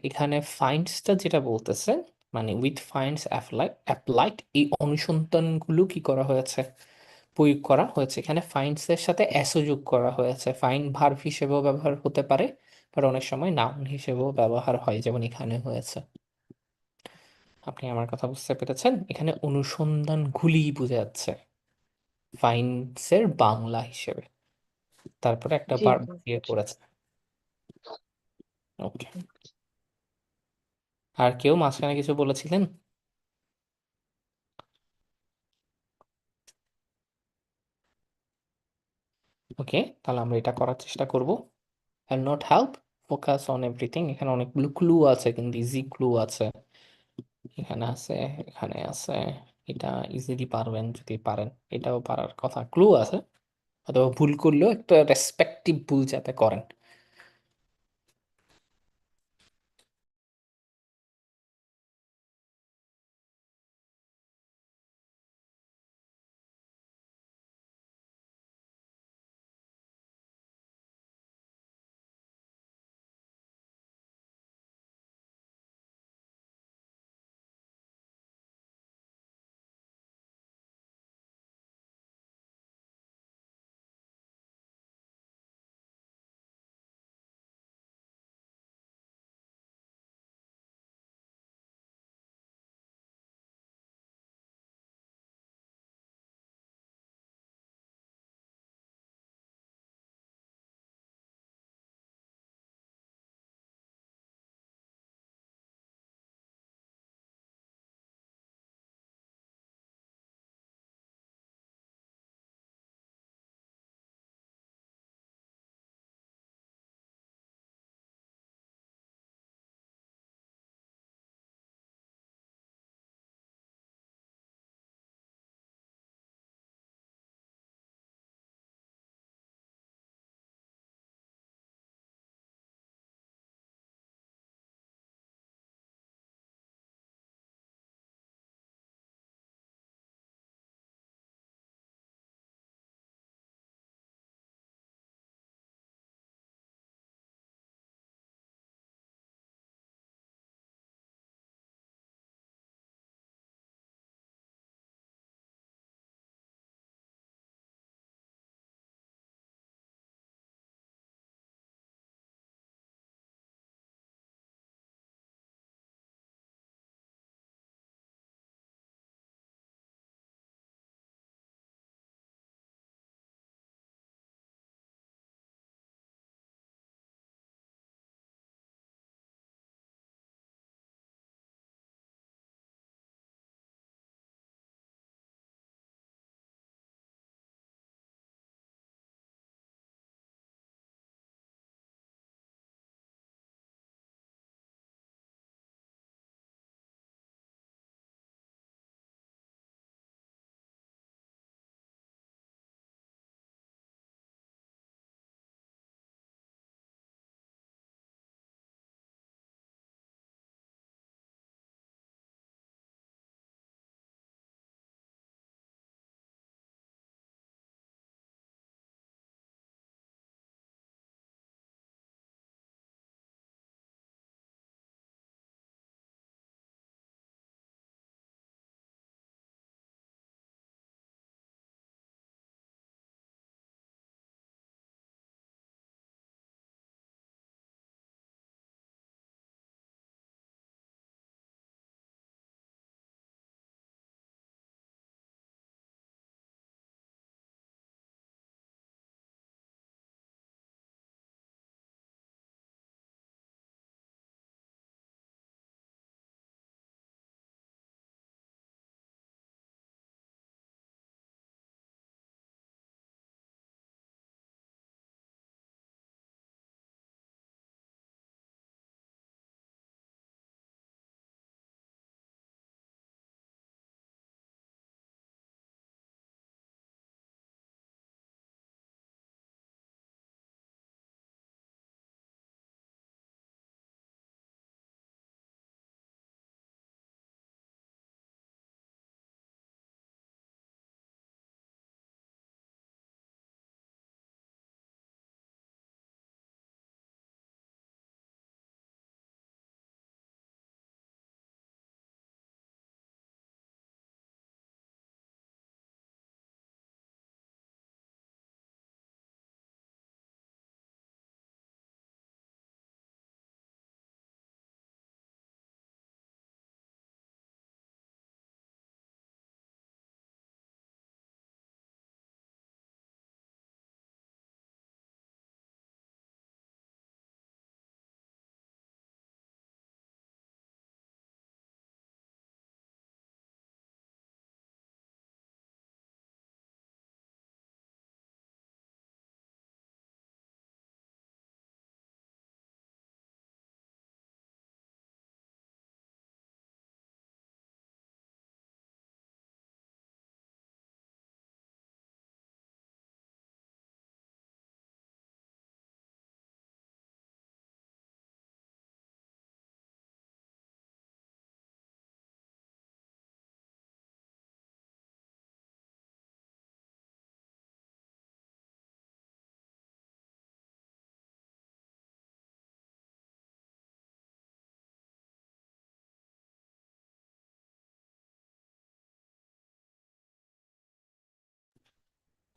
এখানে ফাইন্ডসটা যেটা বলতেছে, মানে উইথ ফাইন্ডস অ্যাপ্লাইড, এই অনুসন্ধানগুলো কি করা হয়েছে, প্রয়োগ করা হয়েছে। এখানে ফাইন্ডস এর সাথে এসও যোগ করা হয়েছে। ফাইন্ড ভার্ব হিসেবেও ব্যবহার হতে পারে, আর অনেক সময় নাউন হিসেবেও ব্যবহার হয়, যেমন এখানে হয়েছে। আপনি আমার কথা বুঝতে পেরেছেন? এখানে অনুসন্ধানগুলি বোঝা যাচ্ছে ফাইন্ডস এর বাংলা হিসেবে, তারপরে একটা জি ভার্ব ভাইয়া। দিয়ে করেছে। ওকে, আর কেউ মাঝখানে কিছু বলেছিলেন? ওকে, তাহলে আমরা এটা করার চেষ্টা করব। and not help, focus on everything। এখানে অনেকগুলো ক্লু আছে, কিন্তু ইজি ক্লু আছে, এখানে আছে, এখানে আছে। এটা ইজিলি পারবেন যদি পারেন, এটাও পারার কথা, ক্লু আছে, অথবা ভুল করলেও একটা রেসপেক্টিভ ভুল যাতে করেন।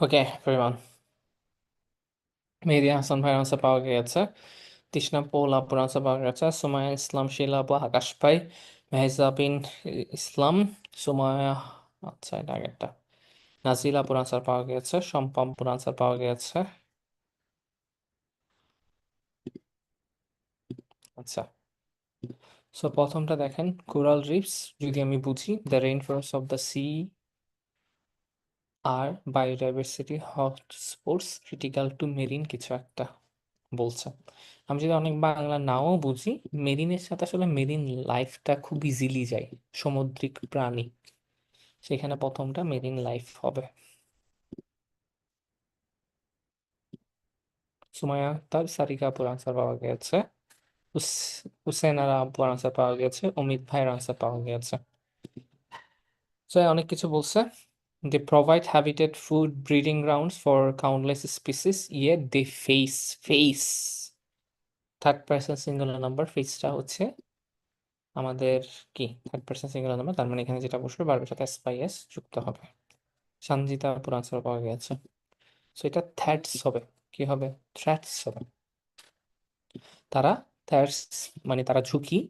ওকে পরিমাণ মেহেদি হাসান ভাইয়ের আনসার পাওয়া গেছে, তৃষ্ণা পৌল আপুর আনসার পাওয়া গেছে, সুমায়া ইসলাম, শিলা আপু, আকাশ ভাই, মেহজাবিন ইসলাম, সুমায়া, আচ্ছা এটা আগেরটা, নাজিলা আপুর আনসার পাওয়া গেছে, শম্পা আপুর আনসার পাওয়া গেছে। আচ্ছা, সো প্রথমটা দেখেন, কোরাল রিফস যদি আমি বুঝি, the rain forest of the sea are biodiversity hotspots critical to marine কিছু একটা বলছে। আমি যদি অনেক বাংলা নাও বুঝি, মেরিনের সাথে আসলে মেরিন লাইফটা খুব ইজিলি যায়, সামুদ্রিক প্রাণী, সেখানে প্রথমটা মেরিন লাইফ হবে। সুমাইয়া আক্তার, সারিকা আপুর আনসার পাওয়া গেছে, হুসেন আর আপুর আনসার পাওয়া গেছে, অমিত ভাইয়ের আনসার পাওয়া গেছে। তো অনেক কিছু বলছে, they provide habitat, food, breeding grounds for countless species, yet they face third person singular number, ফেসটা হচ্ছে আমাদের কি থার্ড পার্সন সিঙ্গুলার নাম্বার, তার মানে এখানে যেটা বসবে ভার্বের সাথে এস যুক্ত হবে। সঞ্জিতা আপুর আনসার পাওয়া গেছে, সো এটা থ্রেটস হবে, কি হবে, থ্রেটস হবে। তারা থ্রেটস মানে তারা ঝুঁকি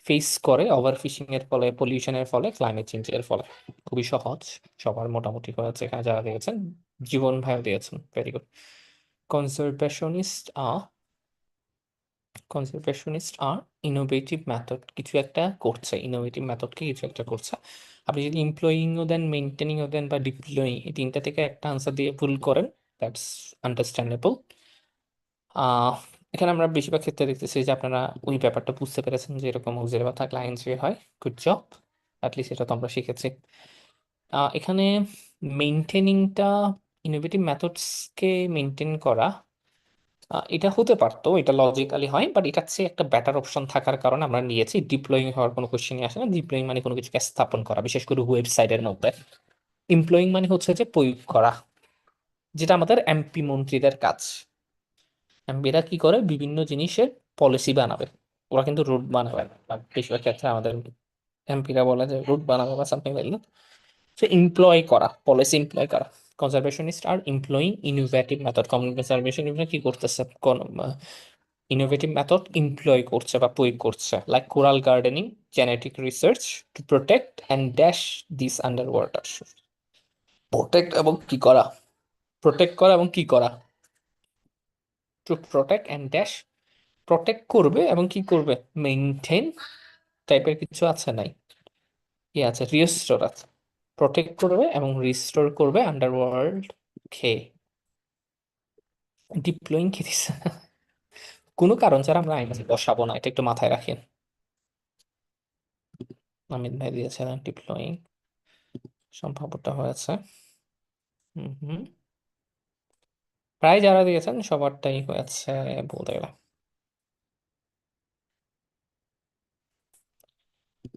ফেস করে ওভারফিশিং এর ফলে, পলিউশনের ফলে, ক্লাইমেট চেঞ্জ এর ফলে। খুবই সহজ, সবার মোটামুটি হয়েছে এখানে যারা দিয়েছেন, জীবন ভাইও দিয়েছেন, ভেরি গুড। কনজারভেশনিস্ট আর ইনোভেটিভ মেথড, কিছু একটা করছে, ইনোভেটিভ মেথডকে কিছু একটা করছে। আপনি যদি এমপ্লয়িংও দেন, মেনটেনিংও দেন বা ডিপ্লয়িং, এই তিনটা থেকে একটা আনসার দিয়ে ভুল করেন, দ্যাটস আন্ডারস্ট্যান্ডেবল। এখানে আমরা বেশিরভাগ ক্ষেত্রে দেখতেছি যে আপনারা ওই ব্যাপারটা বুঝতে পেরেছেন যে এরকম অক্সিলারি বা থাকলে আইএনজি হয়, গুড জব, অ্যাটলিস্ট এটা তো আমরা শিখেছি। এখানে মেনটেনিংটা, ইনোভেটিভ মেথডসকে মেনটেন করা, এটা হতে পারতো, এটা লজিক্যালি হয়, বাট এটার চেয়ে একটা বেটার অপশন থাকার কারণে আমরা নিয়েছি। ডিপ্লয়িং হওয়ার কোনো কোশ্চেনই আসে না। ডিপ্লয়িং মানে কোনো কিছুকে স্থাপন করা, বিশেষ করে ওয়েবসাইটের মধ্যে। এমপ্লয়িং মানে হচ্ছে যে প্রয়োগ করা, যেটা আমাদের এমপি মন্ত্রীদের কাজ। এমপিরা কি করে, বিভিন্ন জিনিসের পলিসি বানাবে, ওরা কিন্তু রুট বানাবে না, বা বেশিরভাগ ক্ষেত্রে আমাদের এমপিরা বলে যে রুট বানাবে বা something like that. So employ করা, পলিসি এমপ্লয় করা। Conservationist are employing innovative method. Conservation কি করতেছে, ইনোভেটিভ মেথড এমপ্লয় করছে বা প্রয়োগ করছে, like coral gardening, genetic research to protect and dash this under water. Protect এবং কি করা, প্রোটেক্ট করা এবং কি করা, to protect and dash, protect করবে এবং কি করবে, মেইনটেইন টাইপের কিছু আছে নাই, কি আছে, রিস্টোর আছে, প্রোটেক্ট করবে এবং রিস্টোর করবে আন্ডার ওয়ার্ল্ড খে। ডিপ্লয়িং কি দিচ্ছে, কোনো কারণ ছাড়া আমরা আইন বসাবো না, এটা একটু মাথায় রাখেন। অমিত ভাই দিয়েছিলেন ডিপ্লয়িং, সম্ভবত হয়েছে। হুম, প্রায় যারা দিয়েছেন সবারটাই হয়েছে বলতে গেলে।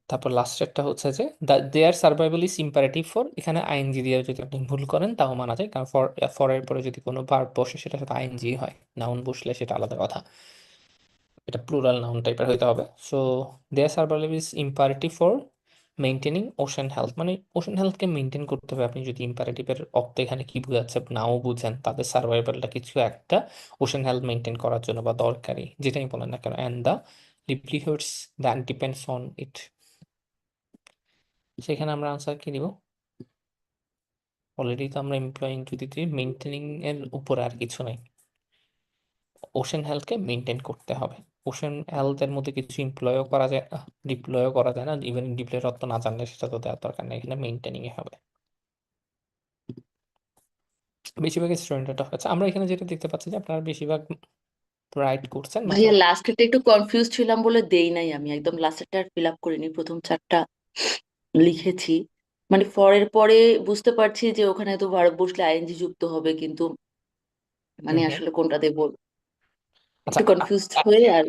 তারপর লাস্টেরটা হচ্ছে যে দেয়ার সার্ভাইভাল ইজ ইম্পারেটিভ ফর, এখানে আইএনজি দিয়ে যদি আপনি ভুল করেন তাও মানা যায়, কারণ ফরের পরে যদি কোনো ভার্ব বসে সেটা সাথে আইএনজি হয়, নাউন বসলে সেটা আলাদা কথা, এটা প্লুরাল নাউন টাইপের হইতে হবে। So their survival is imperative for maintaining ocean health, মানে ওশান হেলথকে মেনটেন করতে হবে। আপনি যদি ইম্পারেটিভের অর্থ এখানে কি বোঝাচ্ছে নাও বুঝেন, তাদের সার্ভাইভালটা কিছু একটা ওশান হেলথ মেনটেন করার জন্য বা দরকারি, যেটাই বলেন না কেন, and the লিভলিহুডস that depends on it, সেখানে আমরা আনসার কি দিব, অলরেডি তো আমরা এমপ্লয়িং যদি দিই, মেনটেনিং এর উপরে আর কিছু নাই, ওশান হেলথকে মেনটেন করতে হবে। ওশান হেলথের মধ্যে কিছু এমপ্লয়ও করা যায়, ডিপ্লয়ও করা যায় না, ইভেন ডিপ্লয়ের অর্থ না জানলে সেটা তো দেওয়ার দরকার নেই, এখানে মেনটেনিং এ হবে। বেশিরভাগ স্টুডেন্টটা হচ্ছে, আমরা এখানে যেটা দেখতে পাচ্ছি যে আপনারা বেশিরভাগ রাইট করছেন, মাত্র ভাইয়া লাস্টেরটা একটু কনফিউজ ছিলাম বলে দেই নাই, আমি একদম লাস্টেরটা ফিল আপ করিনি, প্রথম চারটা লিখেছি। মানে ফরের পরে বুঝতে পারছি যে ওখানে তো ভার্ব বসলে আইএনজি যুক্ত হবে, কিন্তু মানে আসলে কোনটা দেবো আচ্ছা একটু কনফিউজড হয়ে। আর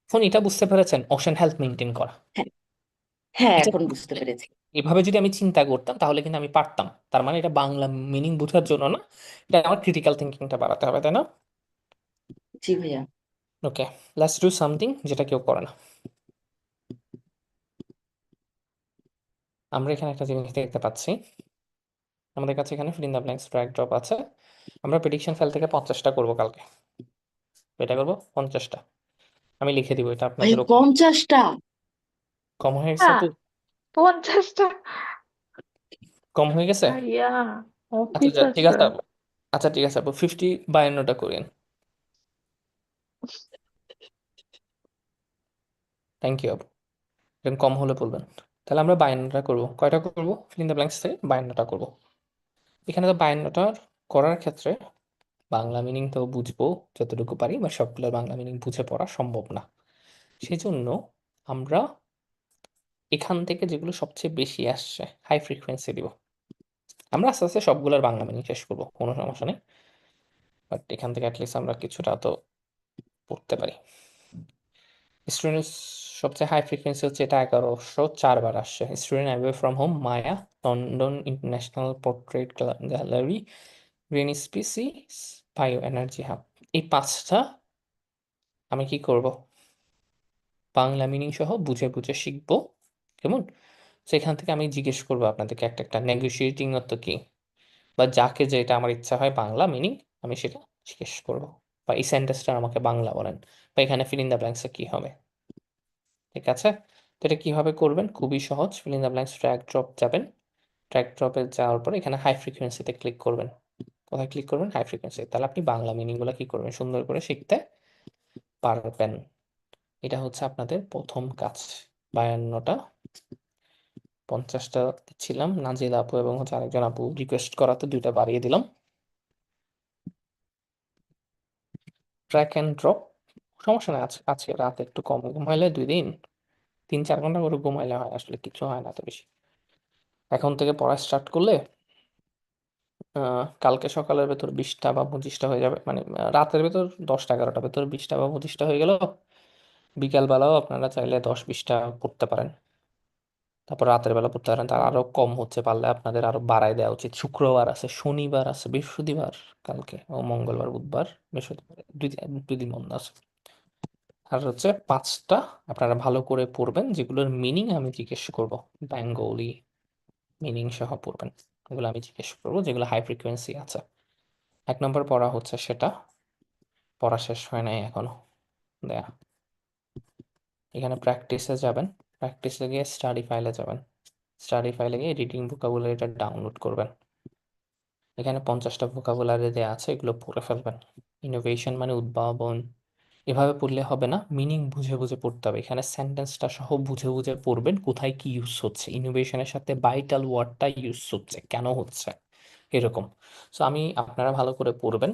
এখন এটা বুঝতে পেরেছেন, ওশান হেলথ মেনটেন করা, হ্যাঁ, হ্যাঁ এটা এখন বুঝতে পেরেছি। এভাবে যদি আমি চিন্তা করতাম তাহলে কিন্তু আমি পারতাম। তার মানে এটা বাংলা মিনিং বোঝার জন্য না, এটা আমার ক্রিটিক্যাল থিঙ্কিংটা বাড়াতে হবে, তাই না? জি ভাইয়া। ওকে, লেটস ডু সামথিং যেটা কেউ করে না। আমরা এখানে একটা জিনিস দেখতে পাচ্ছি, আমাদের কাছে এখানে fill in the blanks drag drop আছে। আমরা প্রেডিকশন ফাইল থেকে 50টা করবো কালকে। এটা করবো 50টা। আমি লিখে দিব, এটা ভাই আপনাদের ওপর। 50টা! কম হয়ে গেছে আপু? 50টা? কম হয়ে গেছে? ভাইয়া আচ্ছা অফিস ঠিক আছে। আছে আপু। আচ্ছা ঠিক আছে আপু, 52টা করেন। থ্যাংক ইউ আপু। এরকম কম হলে বলবেন। তাহলে আমরা 52টা করবো। কয়টা করবো? ফিল ইন দ্য ব্ল্যাঙ্কস থেকে 52টা করবো। এখানে তো 52টা করার ক্ষেত্রে বাংলা মিনিং তো বুঝবো যতটুকু পারি, বা সবগুলোর বাংলা মিনিং বুঝে পড়া সম্ভব না। সেই জন্য আমরা এখান থেকে যেগুলো সবচেয়ে বেশি আসছে হাই ফ্রিকোয়েন্সি দিব। আমরা আস্তে আস্তে সবগুলোর বাংলা মিনিং শেষ করবো, কোনো সমস্যা নেই। বাট এখান থেকে অ্যাটলিস্ট আমরা কিছুটা তো পড়তে পারি। স্টুডেন্ট সবচেয়ে হাই ফ্রিকোয়েন্সি হচ্ছে এটা, 1104 বার আসছে। Student away from home, Maya, London international portrait gallery, green species, bio energy hub. এই 5টা আমি কি করব? বাংলা মিনিং সহ বুঝে বুঝে শিখবো। কেমন? সেখান থেকে আমি জিজ্ঞেস করবো আপনাদেরকে একটা একটা, নেগোশিয়েটিং অর্থ কি, বা যাকে যেটা আমার ইচ্ছা হয় বাংলা মিনিং আমি সেটা জিজ্ঞেস করবো, বা এই সেন্টেন্সটা আমাকে বাংলা বলেন, বা এখানে ফিল ইন দ্য ব্ল্যাঙ্কসে কি হবে। ঠিক আছে? তো এটা কিভাবে করবেন? খুবই সহজ। Feel in the blanks drag drop যাবেন। ড্র্যাগ ড্রপে যাওয়ার পরে এখানে হাই ফ্রিকোয়েন্সিতে ক্লিক করবেন। কোথায় ক্লিক করবেন? High frequency. তাহলে আপনি বাংলা মিনিংগুলো কি করবেন? সুন্দর করে শিখতে পারবেন। এটা হচ্ছে আপনাদের প্রথম কাজ। 52টা, 50টা দিচ্ছিলাম। নাজিলা আপু এবং হচ্ছে আরেকজন আপু রিকোয়েস্ট করাতে 2টা বাড়িয়ে দিলাম। ট্র্যাক অ্যান্ড ড্রপ সমস্যা নেই। আজকে রাতে একটু কম ঘুমাইলে 2 দিন 3-4 ঘন্টা করে ঘুমাইলে হয়, আসলে কিছু হয় না এত বেশি। এখন থেকে পড়া স্টার্ট করলে কালকে সকালের ভেতর 20টা বা 25টা হয়ে যাবে, মানে রাতের ভেতর 10টা-11টার ভেতর 20টা বা 25টা হয়ে গেল। বিকাল বেলাও আপনারা চাইলে 10-20টা পড়তে পারেন, তারপর রাতের বেলা পড়তে পারেন। তার আরো কম হচ্ছে, পারলে আপনাদের আরো বাড়ায় দেওয়া উচিত। শুক্রবার আছে, শনিবার আছে, বৃহস্পতিবার কালকে, ও মঙ্গলবার, বুধবার, বৃহস্পতিবার, 2 দিন বন্ধ আছে। আর হচ্ছে 5টা আপনারা ভালো করে পড়বেন, যেগুলোর মিনিং আমি জিজ্ঞেস করব, বেঙ্গলি মিনিং সহ পড়বেন। এগুলো আমি জিজ্ঞেস করবো, যেগুলো হাই ফ্রিকোয়েন্সি আছে। 1 নম্বর পড়া হচ্ছে সেটা, পড়া শেষ হয় নাই এখনো দেয়া। এখানে প্র্যাকটিসে যাবেন, প্র্যাকটিসে গিয়ে স্টাডি ফাইলে যাবেন, স্টাডি ফাইলে গিয়ে রিডিং ভোকাবুলারিটা ডাউনলোড করবেন। এখানে 50টা ভোকাবুলারি দেওয়া আছে, এগুলো পড়ে ফেলবেন। ইনোভেশন মানে উদ্ভাবন, এভাবে পড়লে হবে না, মিনিং বুঝে বুঝে পড়তে হবে। এখানে সেন্টেন্সটা সহ বুঝে বুঝে পড়বেন, কোথায় কি ইউজ হচ্ছে, ইনোভেশনের সাথে ভাইটাল ওয়ার্ডটা ইউজ হচ্ছে, কেন হচ্ছে, এরকম। সো আপনারা ভালো করে পড়বেন।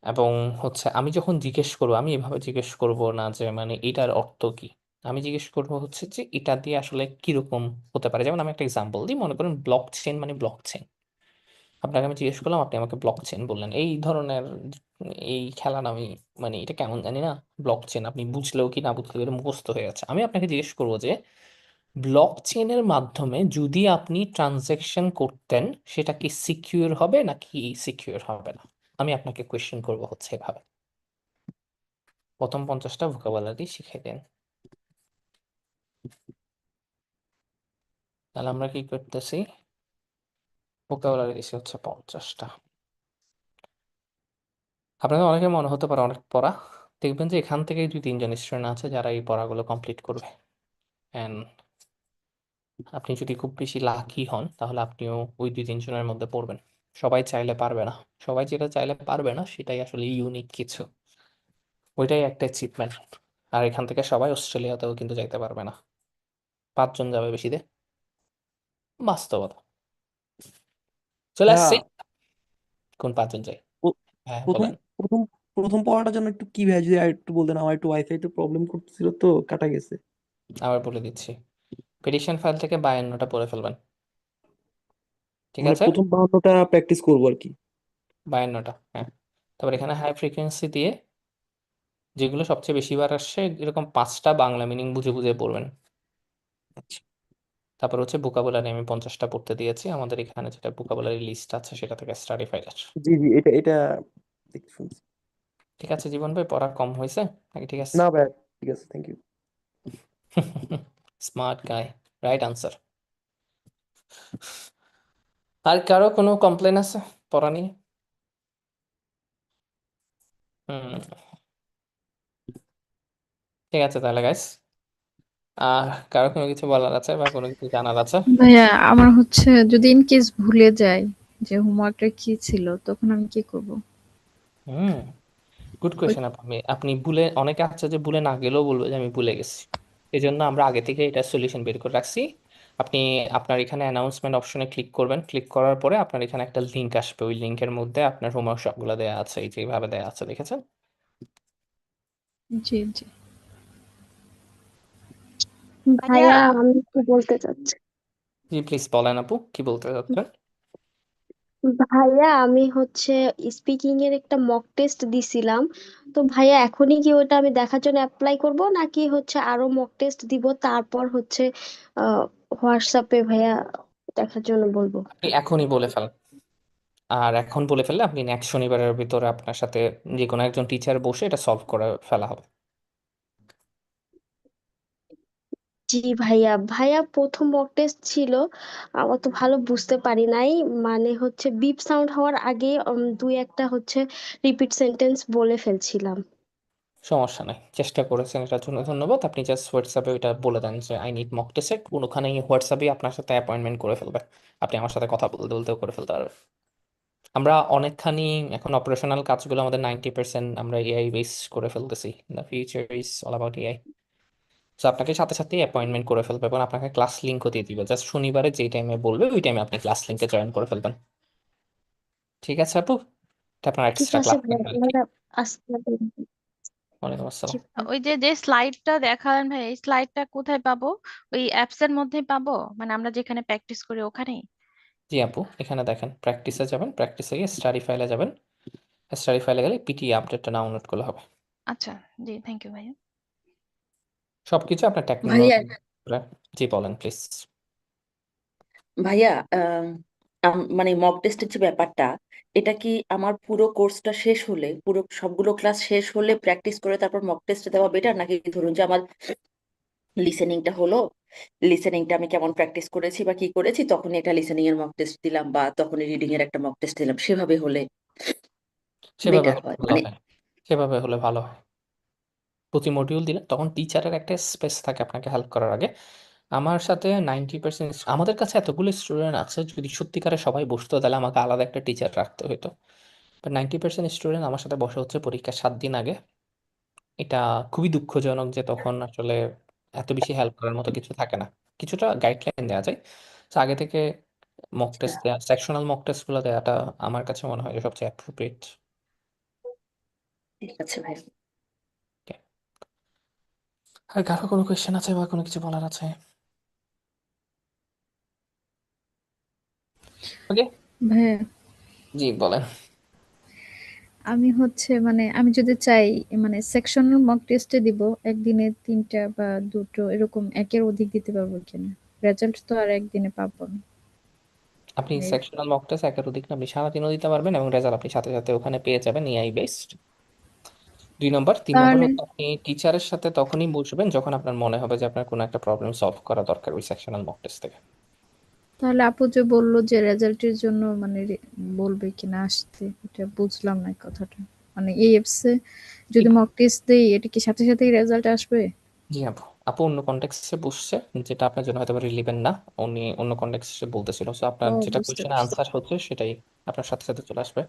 এবং হচ্ছে আমি যখন জিজ্ঞেস করবো, আমি এভাবে জিজ্ঞেস করব না যে মানে এটার অর্থ কি। আমি জিজ্ঞেস করবো হচ্ছে যে এটা দিয়ে আসলে কিরকম হতে পারে। যেমন আমি একটা এক্সাম্পল দিই, মনে করেন ব্লক চেন মানে ব্লক চেন। আপনাকে আমি জিজ্ঞেস করলাম, আপনি আমাকে ব্লক চেন বললেন। এই ধরনের এই খেলাটা আমি, মানে এটা কেমন জানি না, ব্লক চেন আপনি বুঝলেও কি না বুঝলেও এটা মুখস্থ হয়ে যাচ্ছে। আমি আপনাকে জিজ্ঞেস করবো যে ব্লক চেনের মাধ্যমে যদি আপনি ট্রানজ্যাকশন করতেন, সেটা কি সিকিউর হবে নাকি সিকিউর হবে না। আমি আপনাকে কোয়েশ্চেন করবো হচ্ছে এভাবে। প্রথম 50টা ভোকাবুলারি শিখে দেন। তাহলে আমরা কি করতেছি? ভোকাবুলারি দিছি হচ্ছে 50টা। আপনাদের অনেকে মনে হতে পারে অনেক পড়া, দেখবেন যে এখান থেকেই 2-3 জন স্টুডেন্ট আছে যারা এই পড়াগুলো কমপ্লিট করবে। অ্যান্ড আপনি যদি খুব বেশি লাকি হন, তাহলে আপনিও ওই 2-3 জনের মধ্যে পড়বেন। সবাই চাইলে পারবে না, সবাই যেটা চাইলে পারবে না সেটাই আসলে ইউনিক কিছু, ওইটাই একটা অ্যাচিভমেন্ট। আর এখান থেকে সবাই অস্ট্রেলিয়াতেও কিন্তু যাইতে পারবে না, 5 জন যাবে বেশিতে, বাস্তবতা। চলে হ্যাঁ, আসছি, কোন 5 জন যাই? প্র- হ্যাঁ প্রথম বলেন। প্রথম প্রথম পড়াটার জন্য একটু কি ভাই যদি আর একটু বলতেন, আমার একটু ওয়াইফাই একটু প্রবলেম করতেছিল তো কাটা গেছে। আবার বলে দিচ্ছি, পেডিশন ফাইল থেকে 52টা পড়ে ফেলবেন। ঠিক মানে আছে? প্রথম 52টা প্র্যাকটিস করবো আর কি। 52টা, হ্যাঁ। তারপর এখানে হাই ফ্রিকোয়েন্সি দিয়ে যেগুলো সবচেয়ে বেশি বার আসছে, এরকম 5টা বাংলা মিনিং বুঝে বুঝে পড়বেন। আচ্ছা, তারপর হচ্ছে ভোকাবুলারি আমি 50টা পড়তে দিয়েছি, আমাদের এখানে যেটা ভোকাবুলারি লিস্ট আছে সেটা থেকে স্টাডি ফাইল আছে। জি জি, এটা এটা দেখতে শুনছি। ঠিক আছে জীবন ভাই, পড়া কম হয়েছে নাকি ঠিক আছে? না ভাই, ঠিক আছে, thank you. Smart guy, right answer. আর কারো কোনো কমপ্লেন আছে পড়া নিয়ে? হুম, ঠিক আছে তাহলে গাইস। আর কারো কোনো কিছু বলার আছে বা কোনো কিছু জানার আছে? ভাইয়া আমার হচ্ছে যদি ইন কেস ভুলে যাই যে হোমওয়ার্কটা কি ছিল তখন আমি কি করব? হুম, গুড ওই কোয়েশ্চেন। আপনি আপনি ভুলে, অনেকে আছে যে ভুলে না গেলেও বলবে যে আমি ভুলে গেছি। এই জন্য আমরা আগে থেকে এটা সলিউশন বের করে রাখছি। আপনি আপনার এখানে অ্যানাউন্সমেন্ট অপশনে ক্লিক করবেন, ক্লিক করার পরে আপনার এখানে একটা লিঙ্ক আসবে, ওই লিঙ্কের মধ্যে আপনার হোমওয়ার্ক সবগুলো দেওয়া আছে, এই যেভাবে দেওয়া আছে দেখেছেন? জি জি। ভাইয়া ভাইয়া আমি একটু বলতে চাচ্ছি। জি প্লিজ বলেন আপু, কি বলতে চাচ্ছেন? ভাইয়া আমি হচ্ছে স্পিকিং এর একটা মক টেস্ট দিছিলাম, তো ভাইয়া এখনই কি ওটা আমি দেখার জন্য অ্যাপ্লাই করব নাকি হচ্ছে আরো মক টেস্ট দিব তারপর হচ্ছে আহ হোয়াটসঅ্যাপে ভাইয়া দেখার জন্য বলবো? আপনি এখনই বলে ফেলেন। আর এখন বলে ফেললে আপনি নেক্সট শনিবারের ভিতরে আপনার সাথে যে কোনো একজন টিচার বসে এটা সলভ করে ফেলা হবে। জি ভাইয়া, ভাইয়া প্রথম মক টেস্ট ছিল, আমার তো ভালো বুঝতে পারি নাই, মানে হচ্ছে বিপ সাউন্ড হওয়ার আগে দুই একটা হচ্ছে রিপিট সেন্টেন্স বলে ফেলছিলাম। সমস্যা নাই, চেষ্টা করেছেন, এটার জন্য ধন্যবাদ। আপনি জাস্ট হোয়াটসঅ্যাপে ওইটা বলে দেন যে আই নিড মক টেস্ট, কোনোখানে হোয়াটসঅ্যাপে আপনার সাথে অ্যাপয়েন্টমেন্ট করে ফেলবে। আপনি আমার সাথে কথা বলতে বলতেও করে ফেলতে পারবেন। আমরা অনেকখানি এখন অপারেশনাল কাজগুলো আমাদের 90% আমরা এআই বেস করে ফেলতেছি। The future is all about AI. তো আপনাকে সাথে সাথে অ্যাপয়েন্টমেন্ট করে ফেলবে এবং আপনাকে ক্লাস লিঙ্কও দিয়ে দিবে। জাস্ট শনিবারে যেই টাইমে বলবে ওই টাইমে আপনি ক্লাস লিঙ্কে জয়েন করে ফেলবেন। ঠিক আছে আপু, এটা আপনার ঠিক এক্সট্রা আছে ক্লাস ভাইয়া, লিঙ্ক। তাহলে আসসালামু আলাইকুম। ওয়ালাইকুম জি আসসালাম। ভাইয়া। ওই যে যে স্লাইডটা দেখালেন ভাই, এই স্লাইডটা কোথায় পাবো? ওই অ্যাপস এর মধ্যেই পাবো, মানে আমরা যেখানে প্র্যাকটিস করি ওখানেই? জি আপু, এখানে দেখেন প্র্যাকটিসে যাবেন, প্র্যাকটিসে গিয়ে স্টাডি ফাইলে যাবেন, স্টাডি ফাইলে গেলে পিটি আপডেটটা ডাউনলোড করলে হবে। আচ্ছা, জি থ্যাংক ইউ ভাইয়া। সবকিছু আপনার ভাইয়া টেকনোলজি। জি বলেন প্লিজ। ভাইয়া মানে মক টেস্টের যে ব্যাপারটা, এটা কি আমার পুরো কোর্সটা শেষ হলে, পুরো সবগুলো ক্লাস শেষ হলে প্র্যাকটিস করে তারপর মক টেস্ট দেওয়া বেটার, নাকি ধরুন যে আমার লিসেনিংটা হলো, লিসেনিংটা আমি কেমন প্র্যাকটিস করেছি বা কি করেছি তখনই একটা লিসেনিং এর মক টেস্ট দিলাম, বা তখনই রিডিং এর একটা মক টেস্ট দিলাম, সেভাবে হলে সেভাবে বেটার হলে হয় ভালো মানে? হয়, সেভাবে হলে ভালো হয়। প্রতি মডিউল দিলে তখন টিচারের একটা স্পেস থাকে আপনাকে হেল্প করার আগে। আমার সাথে 90%, আমাদের কাছে এতগুলো স্টুডেন্ট আছে, যদি সত্যিকারে সবাই বসতো তাহলে আমাকে আলাদা একটা টিচার রাখতে হতো। বাট 90% স্টুডেন্ট আমার সাথে বসে হচ্ছে পরীক্ষার 7 দিন আগে। এটা খুবই দুঃখজনক যে তখন আসলে এত বেশি হেল্প করার মতো কিছু থাকে না। কিছুটা গাইডলাইন দেওয়া যায়, তো আগে থেকে মক আচ্ছা, টেস্ট দেওয়া, সেকশনাল মক টেস্ট গুলো দেওয়াটা আমার কাছে মনে হয় যে সবচেয়ে অ্যাপ্রোপ্রিয়েট। ঠিক আছে ভাই। আর কারো কোনো কোয়েশ্চেন আছে বা কোনো কিছু বলার আছে? ওকে, ভাইয়া জি বলেন। আমি হচ্ছে মানে আমি যদি চাই মানে সেকশনাল মক টেস্টে দিব একদিনে 3টা বা 2টো এরকম একের অধিক দিতে পারবো কিনা? রেজাল্ট তো আর একদিনে পাবো না। আপনি এই সেকশনাল মক টেস্ট একের অধিক না, আপনি সারাদিনও দিতে পারবেন এবং রেজাল্ট আপনি সাথে সাথে ওখানে পেয়ে যাবেন, এআই বেসড। 2 নম্বর, 3 নম্বর তাহলে হচ্ছে আপনি টিচারের সাথে তখনই বসবেন যখন আপনার মনে হবে যে আপনার কোনো একটা প্রবলেম সলভ করা দরকার ওই সেকশনাল মক টেস্ট থেকে। তাহলে আপু যে বললো যে রেজাল্টের জন্য মানে বলবে কিনা আসতে, এটা বুঝলাম না কথাটা। মানে এই অ্যাপসে যদি মক টেস্ট দেই এটা কি সাথে সাথেই রেজাল্ট আসবে? জি আপু, আপু অন্য কনটেক্সটে বসছে, যেটা আপনার জন্য হয়তো রিলিভেন্ট না, উনি অন্য কনটেক্সটে বলতেছিল, সো আপনার ও যেটা বুঝতে কোয়েশ্চেনের পারছি। আনসার হচ্ছে সেটাই আপনার সাথে সাথে চলে আসবে।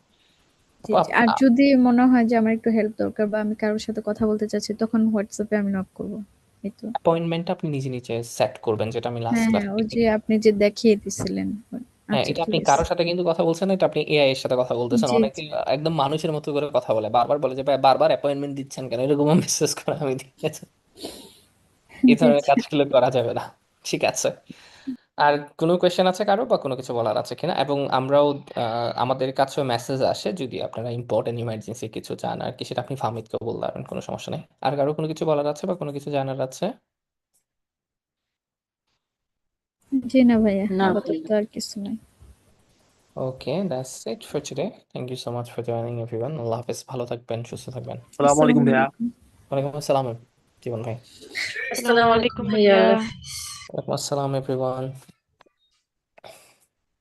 জি আপু জি। আর যদি মনে হয় যে আমার একটু হেল্প দরকার বা আমি কারোর সাথে কথা বলতে চাচ্ছি তখন হোয়াটসঅ্যাপে আমি নক করবো, এই তো? অ্যাপয়েন্টমেন্টটা আপনি নিজে নিজে সেট করবেন, যেটা আমি লাস্ট হ্যাঁ ক্লাস। হ্যাঁ, ওই যে আপনি যে দেখিয়ে দিছিলেন। হ্যাঁ, আচ্ছা এটা ঠিক আপনি আছে। কারোর সাথে কিন্তু কথা বলছেন না, এটা আপনি এআই এর সাথে কথা বলতেছেন। জি অনেকে জি। একদম মানুষের মতো করে কথা বলে, বারবার বলে যে ভাই বারবার অ্যাপয়েন্টমেন্ট দিচ্ছেন কেন, এরকম মেসেজ করে আমি দিয়েছি। এই জি ধরনের জি। কাজগুলো করা যাবে না। ঠিক আছে। আর কোনো কোয়েশ্চেন আছে কারো বা কোনো কিছু বলার আছে কিনা? এবং আমরাও আমাদের কাছেও মেসেজ আসে যদি আপনারা ইম্পর্টেন্ট ইমার্জেন্সি কিছু চান আর কি, সেটা আপনি ফাহমিদকে বলতে পারেন, কোনো সমস্যা নেই। আর কারো কোনো কিছু বলার আছে বা কোনো কিছু জানার আছে? জি না ভাইয়া, না আপাতত ভাইয়া। আর কিছু নাই। Okay, that's it for today. Thank you so much for joining everyone. আল্লাহ হাফেজ, ভালো থাকবেন, সুস্থ থাকবেন। আসসালামু আলাইকুম আসসালামু ভাইয়া। আলাইকুম। ওয়ালাইকুম আসসালাম জীবন ভাই। আসসালামু আসসালামু আলাইকুম আলাইকুম ভাইয়া, ভাইয়া। আল্লাহ হাফিজ। ওয়ালাইকুম আসসালাম এভরিওয়ান।